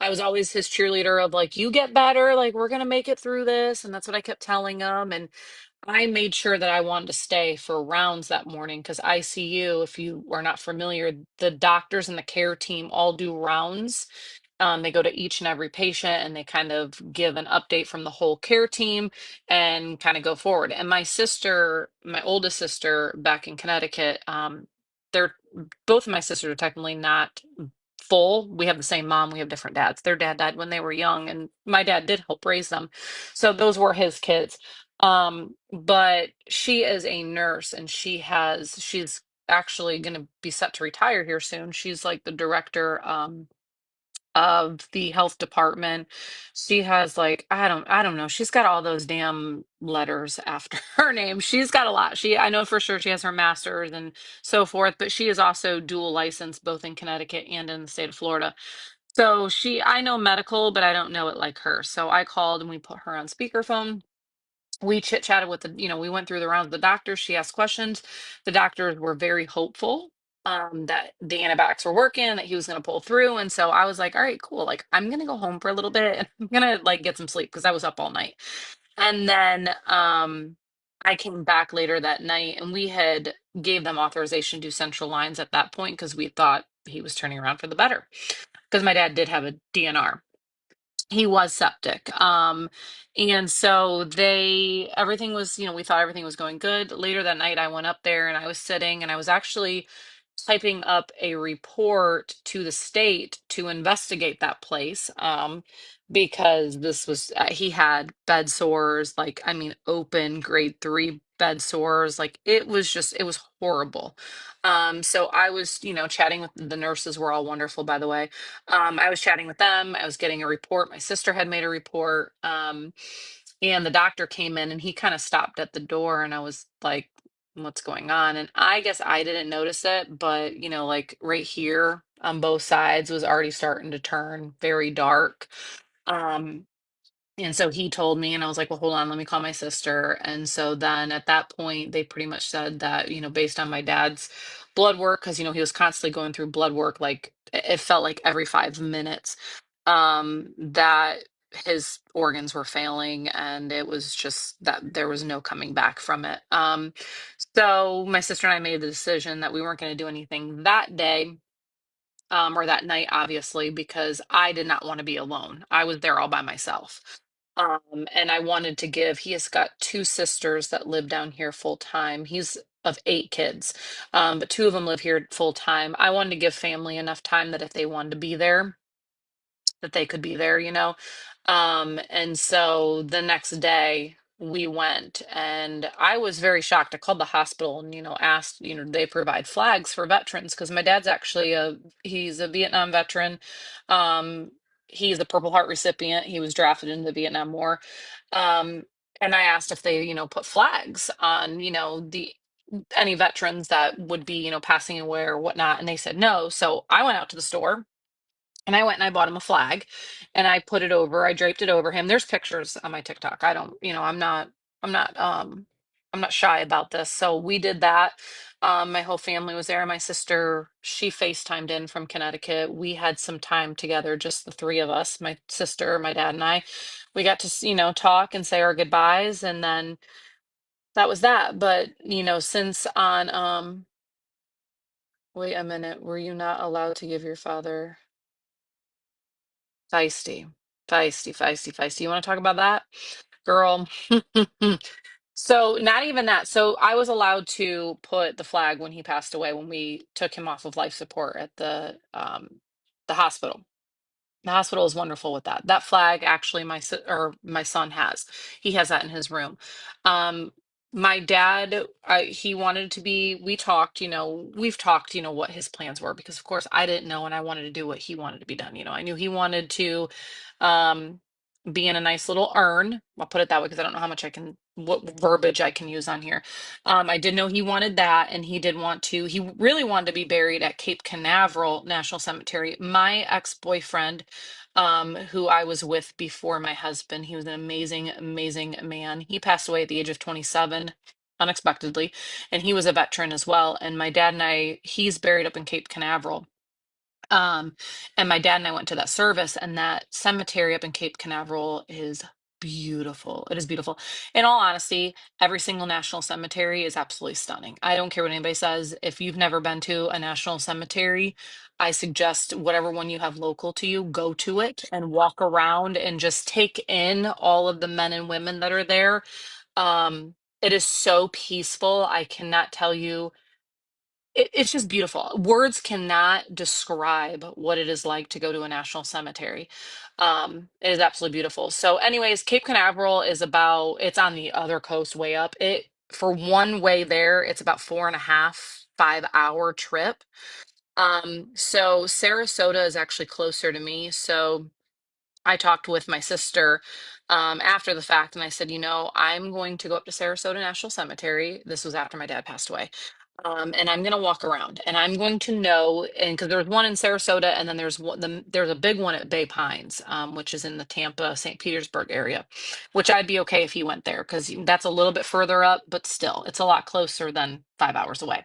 Speaker 1: I was always his cheerleader of like, you get better, like, we're gonna make it through this. And that's what I kept telling him. And I made sure that I wanted to stay for rounds that morning because ICU, if you are not familiar, the doctors and the care team all do rounds. They go to each and every patient and they kind of give an update from the whole care team and kind of go forward. And my sister, my oldest sister back in Connecticut, they're both of my sisters are technically not full. We have the same mom, we have different dads. Their dad died when they were young, and my dad did help raise them. So those were his kids. But she is a nurse and she's actually going to be set to retire here soon. She's like the director of the health department. She has like I don't know. She's got all those damn letters after her name. She's got a lot. I know for sure she has her master's and so forth, but she is also dual licensed both in Connecticut and in the state of Florida. So I know medical, but I don't know it like her. So I called and we put her on speakerphone. We chit chatted with we went through the rounds of the doctors. She asked questions. The doctors were very hopeful that the antibiotics were working, that he was going to pull through. And so I was like, all right, cool. Like, I'm going to go home for a little bit and I'm going to like get some sleep because I was up all night. And then I came back later that night and we had gave them authorization to do central lines at that point because we thought he was turning around for the better because my dad did have a DNR. He was septic. And so everything was, we thought everything was going good. Later that night, I went up there and I was sitting and I was actually typing up a report to the state to investigate that place. Because he had bed sores, like, I mean, open grade 3 bed sores. Like, it was horrible. So I was, chatting with the nurses were all wonderful, by the way. I was chatting with them. I was getting a report. My sister had made a report. And the doctor came in and he kind of stopped at the door and I was like, what's going on? And I guess I didn't notice it, but like right here on both sides was already starting to turn very dark. Um, and so he told me, and I was like, well, hold on, let me call my sister. And so then at that point, they pretty much said that, based on my dad's blood work, because, he was constantly going through blood work, like it felt like every 5 minutes, that his organs were failing and it was just that there was no coming back from it. So my sister and I made the decision that we weren't going to do anything that day, or that night, obviously, because I did not want to be alone. I was there all by myself. And I wanted to he has got two sisters that live down here full time. He's of 8 kids, but two of them live here full time. I wanted to give family enough time that if they wanted to be there, that they could be there, and so the next day we went and I was very shocked. I called the hospital and, asked, they provide flags for veterans because my dad's actually he's a Vietnam veteran. Um, he's a Purple Heart recipient. He was drafted into the Vietnam War. Um, and I asked if they, put flags on, the any veterans that would be, passing away or whatnot. And they said no. So I went out to the store and I went and I bought him a flag and I draped it over him. There's pictures on my TikTok. I don't, I'm not, I'm not shy about this. So we did that. My whole family was there. My sister, she FaceTimed in from Connecticut. We had some time together, just the three of us, my sister, my dad, and I. We got to, talk and say our goodbyes. And then that was that. But, since on, wait a minute, were you not allowed to give your father? Feisty, feisty, feisty, feisty. You want to talk about that, girl? So not even that. So I was allowed to put the flag when he passed away, when we took him off of life support at the hospital. The hospital is wonderful with that. That flag, actually, my son has. He has that in his room. Um, my dad, he wanted to be. We talked. We've talked. What his plans were because, of course, I didn't know, and I wanted to do what he wanted to be done. I knew he wanted to, um, be in a nice little urn. I'll put it that way because I don't know how much what verbiage I can use on here. I did know he wanted that, and he did want to. He really wanted to be buried at Cape Canaveral National Cemetery. My ex-boyfriend, who I was with before my husband. He was an amazing, amazing man. He passed away at the age of 27 unexpectedly, and he was a veteran as well. And my dad and he's buried up in Cape Canaveral. Um, and my dad and I went to that service, and that cemetery up in Cape Canaveral is beautiful. It is beautiful. In all honesty, every single national cemetery is absolutely stunning. I don't care what anybody says. If you've never been to a national cemetery, I suggest whatever one you have local to you, go to it and walk around and just take in all of the men and women that are there. It is so peaceful. I cannot tell you it's just beautiful. Words cannot describe what it is like to go to a national cemetery. It is absolutely beautiful. So, anyways, Cape Canaveral it's on the other coast way up. For one way there, it's about 4.5, 5 hour trip. So Sarasota is actually closer to me. So I talked with my sister after the fact, and I said, I'm going to go up to Sarasota National Cemetery. This was after my dad passed away. And I'm going to walk around and I'm going to know, and because there's one in Sarasota and then there's a big one at Bay Pines, which is in the Tampa, St. Petersburg area, which I'd be okay if he went there because that's a little bit further up, but still it's a lot closer than 5 hours away.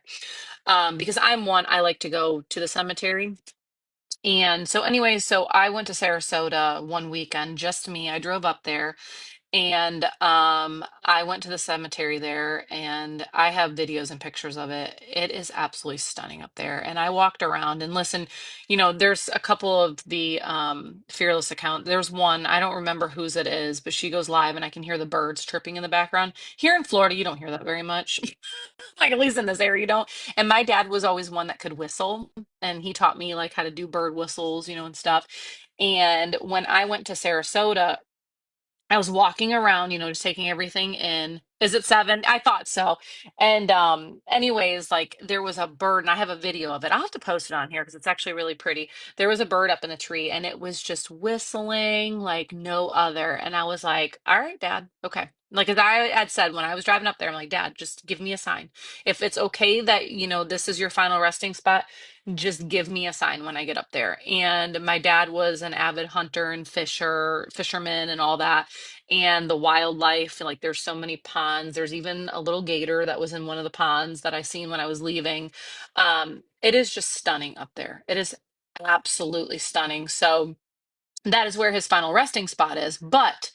Speaker 1: Because I like to go to the cemetery. And so anyways, so I went to Sarasota one weekend, just me. I drove up there and I went to the cemetery there and I have videos and pictures of it. It is absolutely stunning up there. And I walked around and listen, there's a couple of the Fearless account. There's one, I don't remember whose it is, but she goes live and I can hear the birds chirping in the background. Here in Florida, you don't hear that very much. Like at least in this area, you don't. And my dad was always one that could whistle and he taught me like how to do bird whistles, and stuff. And when I went to Sarasota, I was walking around, just taking everything in. Is it 7? I thought so. And anyways, like there was a bird and I have a video of it. I'll have to post it on here because it's actually really pretty. There was a bird up in the tree and it was just whistling like no other. And I was like, "All right, Dad. Okay." Like as I had said when I was driving up there, I'm like, "Dad, just give me a sign. If it's okay that, this is your final resting spot, just give me a sign when I get up there." And my dad was an avid hunter and fisherman and all that, and the wildlife, like there's so many ponds. There's even a little gator that was in one of the ponds that I seen when I was leaving. It is just stunning up there. It is absolutely stunning. So that is where his final resting spot is. But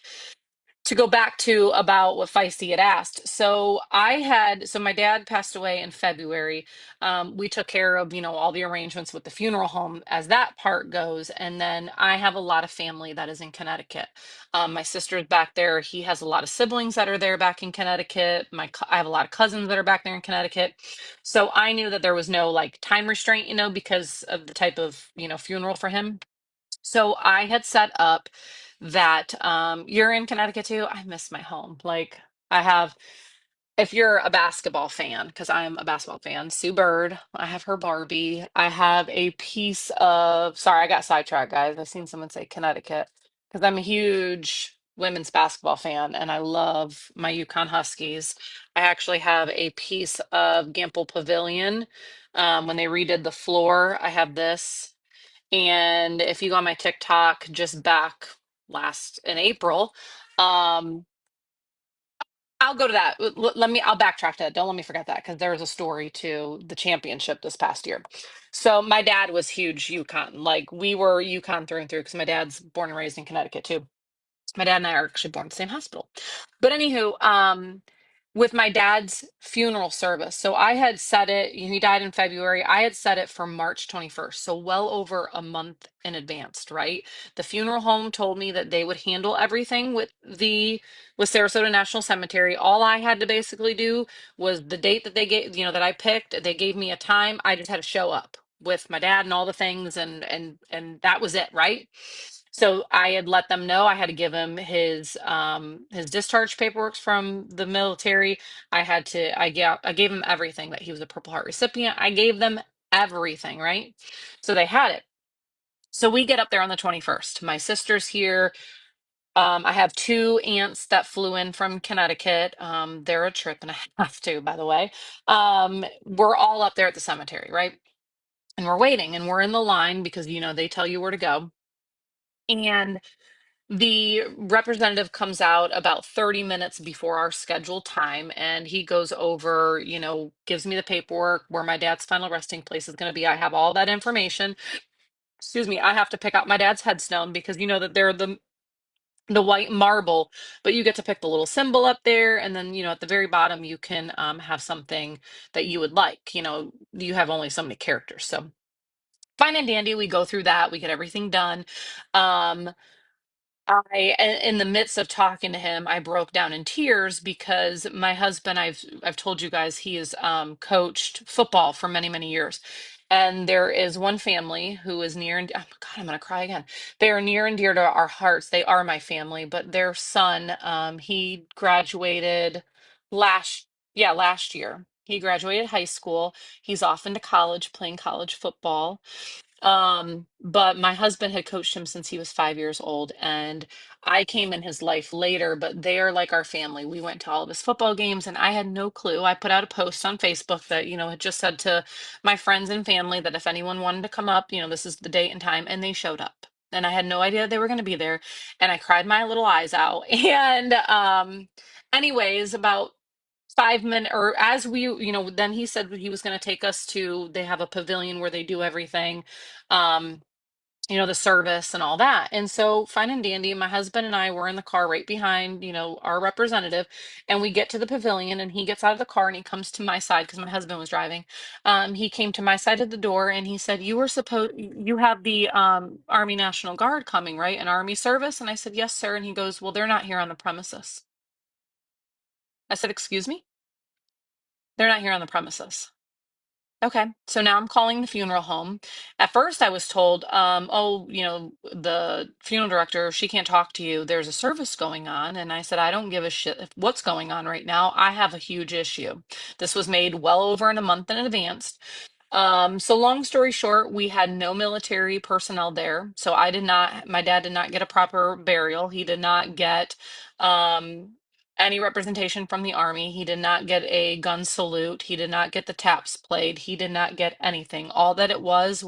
Speaker 1: to go back to about what Feisty had asked. So my dad passed away in February. We took care of, all the arrangements with the funeral home as that part goes. And then I have a lot of family that is in Connecticut. My sister's back there. He has a lot of siblings that are there back in Connecticut. I have a lot of cousins that are back there in Connecticut. So I knew that there was no like time restraint, because of the type of, funeral for him. So I had set up that you're in Connecticut too. I miss my home. Like I have, if you're a basketball fan, because I'm a basketball fan, Sue Bird, I have her Barbie. I have a piece of, sorry, I got sidetracked, guys. I've seen someone say Connecticut because I'm a huge women's basketball fan and I love my Yukon Huskies. I actually have a piece of Gamble Pavilion. When they redid the floor, I have this. And if you go on my TikTok just back last in April, um, I'll go to that. I'll backtrack to that. Don't let me forget that because there was a story to the championship this past year. So my dad was huge UConn. Like we were UConn through and through because my dad's born and raised in Connecticut too. My dad and I are actually born in the same hospital. But anywho, with my dad's funeral service, so I had set it, he died in February. I had set it for March 21st, so well over a month in advance, right? The funeral home told me that they would handle everything with Sarasota National Cemetery. All I had to basically do was the date that they gave, that I picked, they gave me a time. I just had to show up with my dad and all the things and that was it, right? So I had let them know I had to give him his discharge paperwork from the military. I gave him everything that he was a Purple Heart recipient. I gave them everything, right? So they had it. So we get up there on the 21st. My sister's here. I have two aunts that flew in from Connecticut. They're a trip and a half too, by the way. We're all up there at the cemetery, right? And we're waiting and we're in the line because they tell you where to go. And the representative comes out about 30 minutes before our scheduled time and he goes over, gives me the paperwork where my dad's final resting place is going to be. I have all that information. Excuse me, I have to pick out my dad's headstone because that they're the white marble, but you get to pick the little symbol up there and then, at the very bottom you can have something that you would like. You have only so many characters. So fine and dandy, we go through that, we get everything done. Um in the midst of talking to him, I broke down in tears because my husband, I've told you guys, he has coached football for many, many years. And there is one family who is near and oh my God, I'm gonna cry again. They are near and dear to our hearts. They are my family, but their son, he graduated last, yeah, last year. He graduated high school. He's off into college playing college football But my husband had coached him since he was 5 years old, and I came in his life later, but they are like our family. We went to all of his football games, and I had no clue. I put out a post on Facebook that, had just said to my friends and family that if anyone wanted to come up, this is the date and time, and they showed up. And I had no idea they were going to be there, and I cried my little eyes out. And anyways, about 5 minutes, or as we, then he said he was going to take us to, they have a pavilion where they do everything, um the service and all that. And so fine and dandy, my husband and I were in the car right behind, our representative, and we get to the pavilion, and he gets out of the car and he comes to my side because my husband was driving. He came to my side of the door and he said, you have the Army National Guard coming, right? An Army service? And I said, yes, sir. And he goes, well, they're not here on the premises. I said, excuse me? They're not here on the premises. Okay, so now I'm calling the funeral home. At first, I was told, oh, the funeral director, she can't talk to you. There's a service going on. And I said, I don't give a shit what's going on right now. I have a huge issue. This was made well over in a month in advance. So long story short, we had no military personnel there. So my dad did not get a proper burial. He did not get um any representation from the army. He did not get a gun salute. He did not get the taps played. He did not get anything. All that it was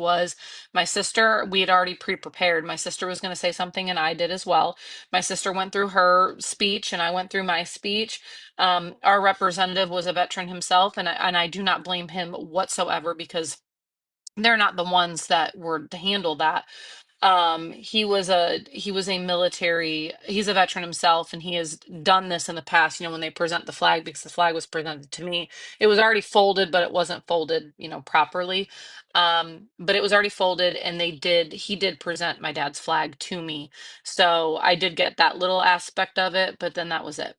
Speaker 1: my sister, we had already pre-prepared. My sister was going to say something and I did as well. My sister went through her speech and I went through my speech. Our representative was a veteran himself, and I do not blame him whatsoever because they're not the ones that were to handle that. He was a military, he's a veteran himself, and he has done this in the past, when they present the flag, because the flag was presented to me. It was already folded, but it wasn't folded, properly. But it was already folded, and he did present my dad's flag to me. So I did get that little aspect of it, but then that was it.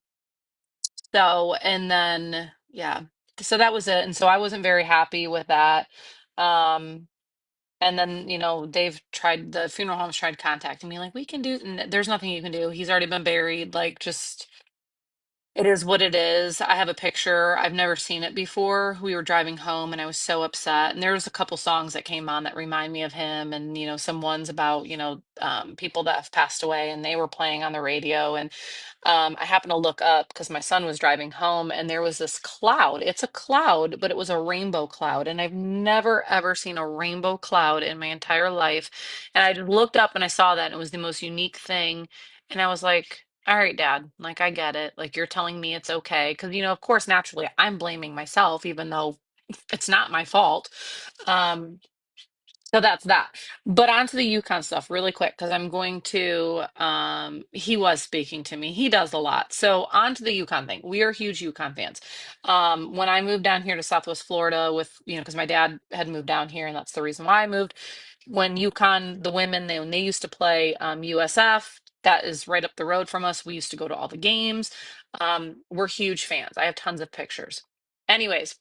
Speaker 1: So, and then, yeah, so that was it. And so I wasn't very happy with that. Um, and then, the funeral homes tried contacting me, like, we can do, there's nothing you can do. He's already been buried. Like, just, it is what it is. I have a picture. I've never seen it before. We were driving home and I was so upset. And there was a couple songs that came on that remind me of him, and, some ones about, people that have passed away, and they were playing on the radio. And I happened to look up because my son was driving home and there was this cloud. It's a cloud, but it was a rainbow cloud. And I've never, ever seen a rainbow cloud in my entire life. And I just looked up and I saw that, and it was the most unique thing. And I was like, all right, Dad, like, I get it. Like, you're telling me it's okay. Because, of course, naturally, I'm blaming myself, even though it's not my fault. Um, so that's that. But on to the Yukon stuff really quick, because I'm going to, he was speaking to me. He does a lot. So on to the Yukon thing. We are huge Yukon fans. When I moved down here to Southwest Florida with, because my dad had moved down here and that's the reason why I moved. When Yukon, the women, when they used to play USF, that is right up the road from us. We used to go to all the games. We're huge fans. I have tons of pictures. Anyways,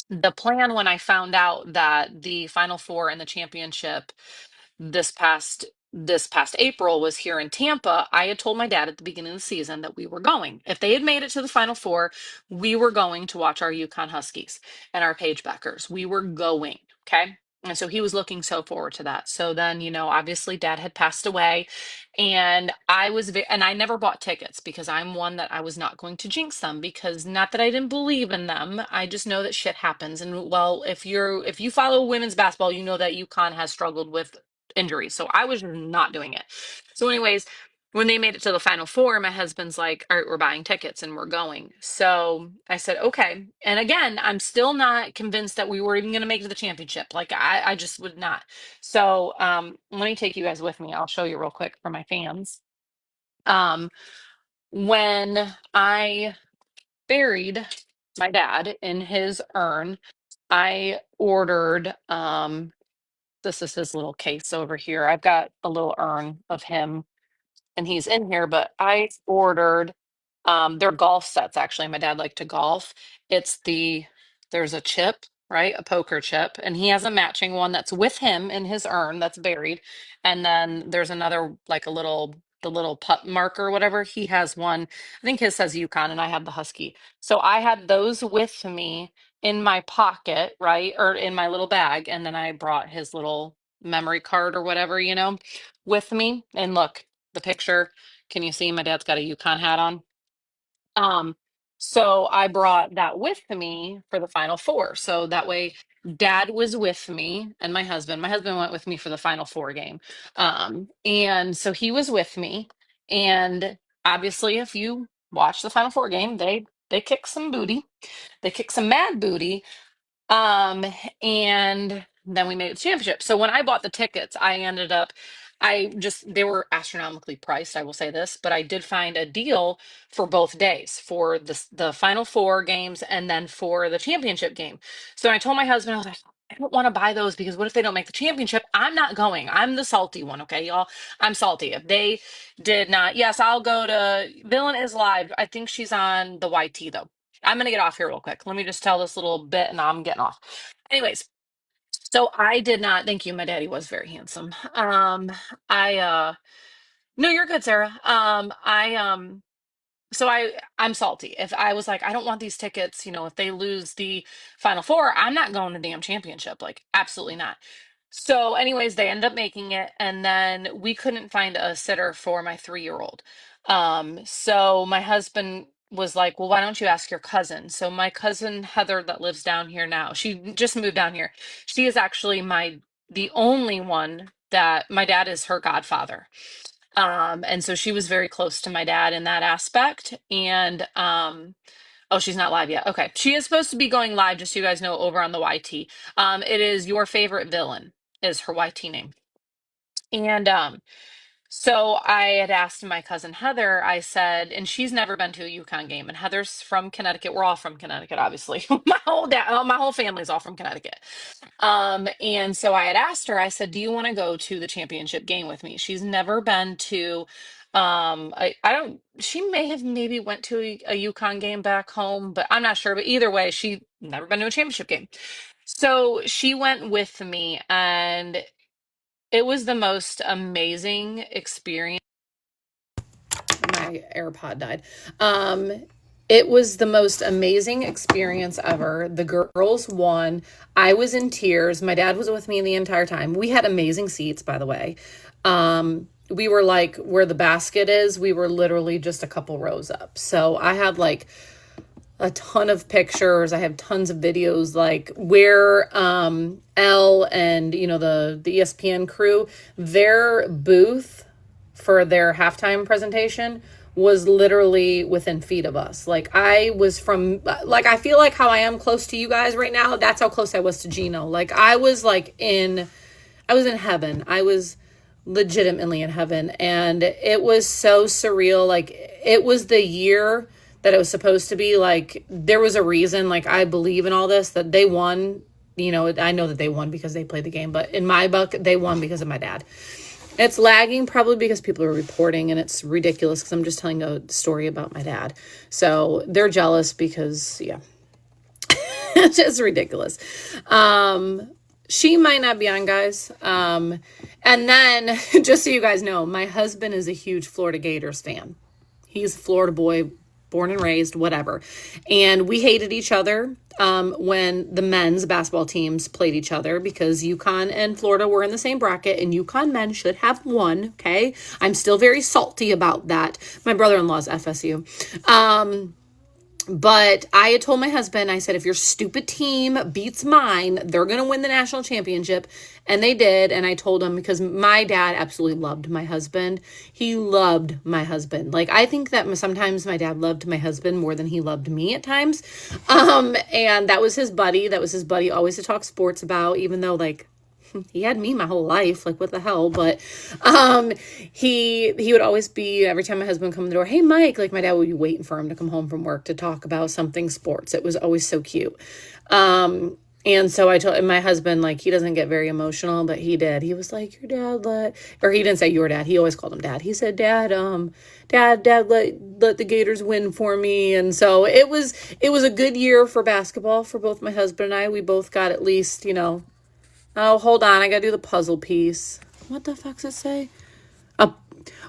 Speaker 1: the plan when I found out that the Final Four and the championship this past April was here in Tampa, I had told my dad at the beginning of the season that we were going. If they had made it to the Final Four, we were going to watch our Yukon Huskies and our Pagebackers. We were going, okay? And so he was looking so forward to that. So then, obviously dad had passed away, and and I never bought tickets because I'm one that I was not going to jinx them, because not that I didn't believe in them. I just know that shit happens. And well, if you follow women's basketball, you know that UConn has struggled with injuries. So I was not doing it. So, anyways, when they made it to the Final Four, my husband's like, all right, we're buying tickets and we're going. So I said, okay. And again, I'm still not convinced that we were even going to make it to the championship. Like, I just would not. So let me take you guys with me. I'll show you real quick for my fans. When I buried my dad in his urn, I ordered this is his little case over here. I've got a little urn of him and he's in here, but I ordered they're golf sets actually. My dad liked to golf. It's there's a chip, right? A poker chip, and he has a matching one that's with him in his urn that's buried. And then there's another, like, the little putt marker or whatever. He has one. I think his says Yukon and I have the Husky. So I had those with me in my pocket, right? Or in my little bag, and then I brought his little memory card or whatever, with me. And look, the picture, can you see my dad's got a Yukon hat on? Um, so I brought that with me for the Final Four. So that way, Dad was with me and my husband. My husband went with me for the Final Four game. And so he was with me. And obviously, if you watch the Final Four game, they kick some booty. They kick some mad booty. Um, and then we made it to championship. So when I bought the tickets, they were astronomically priced, I will say this, but I did find a deal for both days for the Final Four games and then for the championship game. So I told my husband, I was like, I don't want to buy those because what if they don't make the championship? I'm not going. I'm the salty one, okay, y'all? I'm salty. If they did not, yes, I'll go to Villain is live. I think she's on the YT though. I'm gonna get off here real quick. Let me just tell this little bit and I'm getting off. Anyways, so I did not, thank you. My daddy was very handsome. No, you're good, Sarah. I'm salty. If I was like, I don't want these tickets, if they lose the Final Four, I'm not going to damn championship. Like, absolutely not. So, anyways, they ended up making it, and then we couldn't find a sitter for my 3-year-old. So my husband was like, well, why don't you ask your cousin? So my cousin Heather that lives down here now, she just moved down here. She is actually the only one that my dad is her godfather. And so she was very close to my dad in that aspect. And oh, she's not live yet. Okay. She is supposed to be going live, just so you guys know, over on the YT. It is Your Favorite Villain is her YT name. And so I had asked my cousin Heather, I said, and she's never been to a UConn game, and Heather's from Connecticut. We're all from Connecticut, obviously. My whole family's all from Connecticut. And so I had asked her, I said, do you want to go to the championship game with me? She's never been to, I don't, she may have maybe went to a UConn game back home, but I'm not sure. But either way, she never been to a championship game. So she went with me, and it was the most amazing experience. My AirPod died. It was the most amazing experience ever. The girls won. I was in tears. My dad was with me the entire time. We had amazing seats, by the way. We were like where the basket is. We were literally just a couple rows up. So I had like a ton of pictures. I have tons of videos, like where Elle and the ESPN crew, their booth for their halftime presentation was literally within feet of us. Like I feel like how I am close to you guys right now, that's how close I was to Gino. Like I was in heaven. I was legitimately in heaven, and it was so surreal. Like it was the year that it was supposed to be. Like there was a reason, like I believe in all this, that they won. I know that they won because they played the game, but in my book, they won because of my dad. It's lagging probably because people are reporting, and it's ridiculous because I'm just telling a story about my dad. So they're jealous because, yeah, it's just ridiculous. She might not be on, guys. And then, just so you guys know, my husband is a huge Florida Gators fan. He's a Florida boy, born and raised, whatever. And we hated each other when the men's basketball teams played each other, because UConn and Florida were in the same bracket, and UConn men should have won, okay? I'm still very salty about that. My brother-in-law's FSU. But I had told my husband, I said, if your stupid team beats mine, they're going to win the national championship. And they did. And I told him, because my dad absolutely loved my husband. He loved my husband. Like, I think that sometimes my dad loved my husband more than he loved me at times. And that was his buddy. That was his buddy always to talk sports about, even though, like, he had me my whole life, like what the hell. But he would always be, every time my husband would come to the door, hey Mike, like my dad would be waiting for him to come home from work to talk about something sports. It was always so cute. And so I told my husband, like, he doesn't get very emotional, but he did. He was like, your dad or he didn't say your dad, he always called him dad. He said, dad let the Gators win for me. And so it was a good year for basketball for both my husband and I. We both got at least, oh, hold on. I got to do the puzzle piece. What the fuck does it say?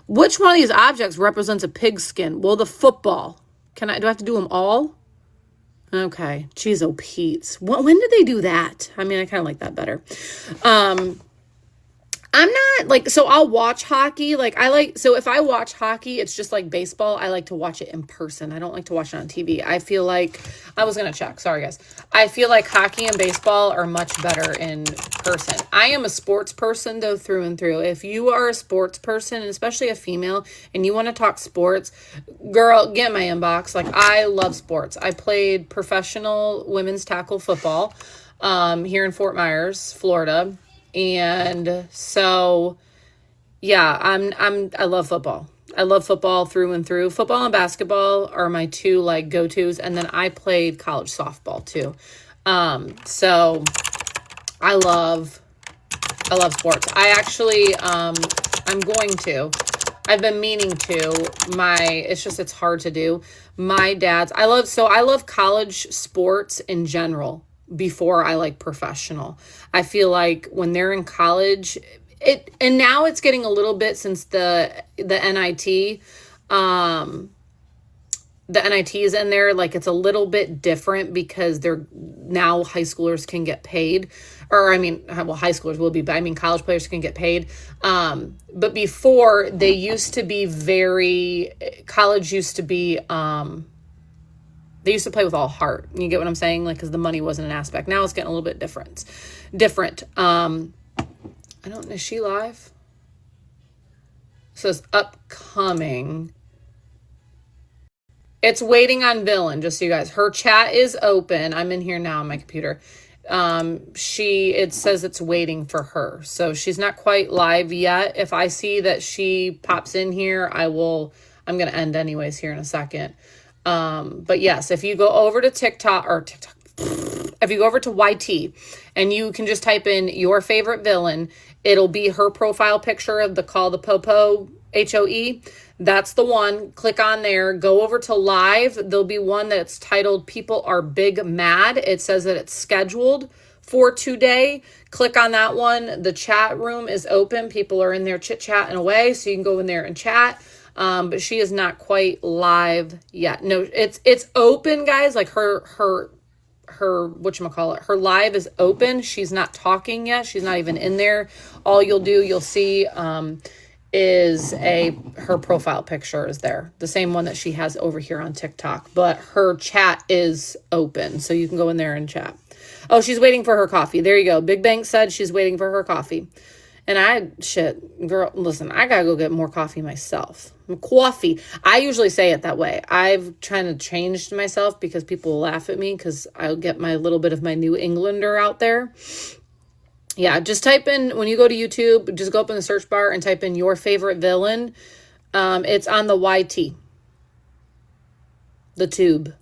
Speaker 1: Which one of these objects represents a pigskin? Well, the football. Do I have to do them all? Okay. Jeez, oh, Pete's. When did they do that? I mean, I kind of like that better.
Speaker 7: I'm not like, so I'll watch hockey. So if I watch hockey, it's just like baseball. I like to watch it in person. I don't like to watch it on TV. I feel like, I was going to check. Sorry, guys. I feel like hockey and baseball are much better in person. I am a sports person, though, through and through. If you are a sports person, and especially a female, and you want to talk sports, girl, get in my inbox. Like, I love sports. I played professional women's tackle football here in Fort Myers, Florida. And so, yeah, I love football. I love football through and through. Football and basketball are my two like go-tos. And then I played college softball too. So I love sports. I actually, I've been meaning to it's hard to do. I love college sports in general before I like professional. I feel like when they're in college, and now it's getting a little bit since the NIT, the NIT is in there, like it's a little bit different because they're now high schoolers can get paid, or I mean, well, high schoolers will be, but I mean, college players can get paid. But before they used to be college used to be, they used to play with all heart. You get what I'm saying? Like, cause the money wasn't an aspect. Now it's getting a little bit different. I don't know. Is she live? It says upcoming. It's waiting on villain, just so you guys. Her chat is open. I'm in here now on my computer. It says it's waiting for her. So she's not quite live yet. If I see that she pops in here, I'm going to end anyways here in a second. But yes, if you go over to if you go over to YT and you can just type in your favorite villain, it'll be her profile picture of the Call the Popo HOE. That's the one. Click on there. Go over to live. There'll be one that's titled People Are Big Mad. It says that it's scheduled for today. Click on that one. The chat room is open. People are in there chit-chatting away, so you can go in there and chat. But she is not quite live yet. No, it's open, guys. Like her whatchamacallit, her live is open. She's not talking yet. She's not even in there. All you'll see is her profile picture is there. The same one that she has over here on TikTok. But her chat is open, so you can go in there and chat. Oh, she's waiting for her coffee. There you go. Big Bang said she's waiting for her coffee. And girl, listen, I gotta go get more coffee myself. Coffee. I usually say it that way. I've trying to change myself because people will laugh at me because I'll get my little bit of my New Englander out there. Yeah, just type in, when you go to YouTube, just go up in the search bar and type in your favorite villain. It's on the YT. The tube.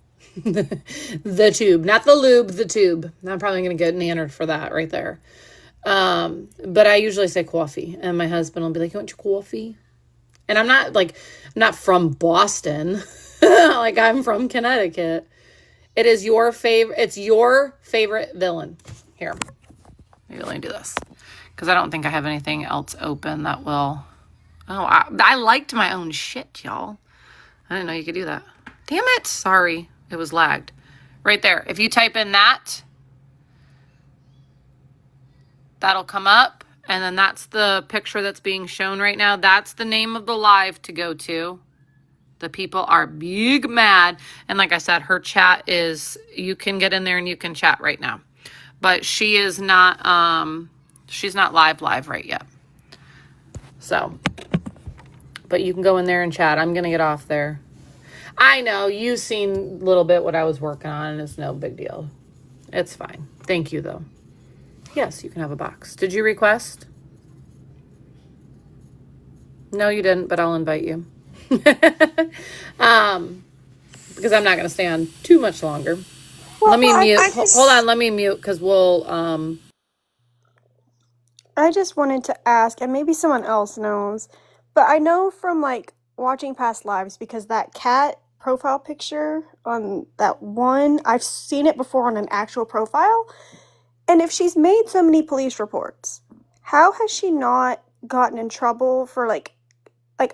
Speaker 7: The tube. Not the lube, the tube. I'm probably going to get nannered for that right there. But I usually say coffee. And my husband will be like, you want your coffee? And I'm not from Boston. Like, I'm from Connecticut. It's your favorite villain. Here. Maybe let me do this. Because I don't think I have anything else open that will... Oh, I liked my own shit, y'all. I didn't know you could do that. Damn it. Sorry. It was lagged. Right there. If you type in that, that'll come up. And then that's the picture that's being shown right now. That's the name of the live to go to. The People Are Big Mad. And like I said, her chat is... You can get in there and you can chat right now. But she is not, she's not live right yet. So, but you can go in there and chat. I'm going to get off there. I know, you've seen a little bit what I was working on, and it's no big deal. It's fine. Thank you, though. Yes, you can have a box. Did you request? No, you didn't, but I'll invite you. Because I'm not going to stand too much longer.
Speaker 8: Well,
Speaker 7: let me mute.
Speaker 8: Hold
Speaker 7: on, let me mute because we'll...
Speaker 8: I just wanted to ask, and maybe someone else knows, but I know from like watching past lives, because that cat profile picture on that one, I've seen it before on an actual profile. And if she's made so many police reports, how has she not gotten in trouble for like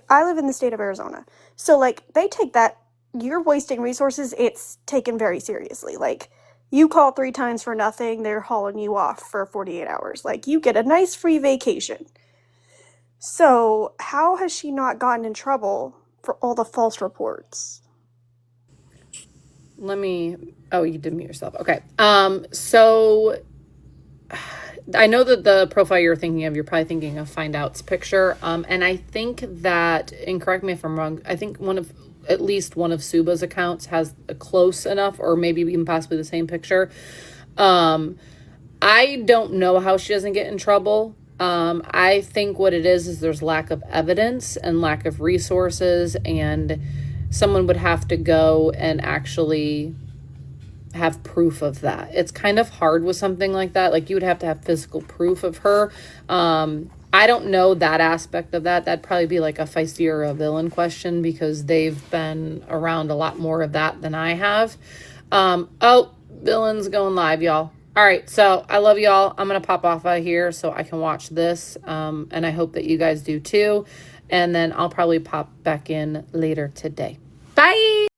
Speaker 8: I live in the state of Arizona. So like they take that, you're wasting resources, it's taken very seriously. Like you call 3 times for nothing, they're hauling you off for 48 hours. Like you get a nice free vacation. So, how has she not gotten in trouble for all the false reports?
Speaker 7: Oh, you did mute yourself. Okay. So I know that the profile you're thinking of, you're probably thinking of Find Out's picture. And I think that, and correct me if I'm wrong, I think at least one of Suba's accounts has a close enough, or maybe even possibly the same picture. I don't know how she doesn't get in trouble. I think what it is there's lack of evidence and lack of resources, and someone would have to go and actually have proof of that. It's kind of hard with something like that. Like, you would have to have physical proof of her. I don't know that aspect of that. That'd probably be like a feisty or a villain question, because they've been around a lot more of that than I have. Oh, villain's going live, y'all. All right, so I love y'all. I'm going to pop off out here so I can watch this, and I hope that you guys do too. And then I'll probably pop back in later today. Bye!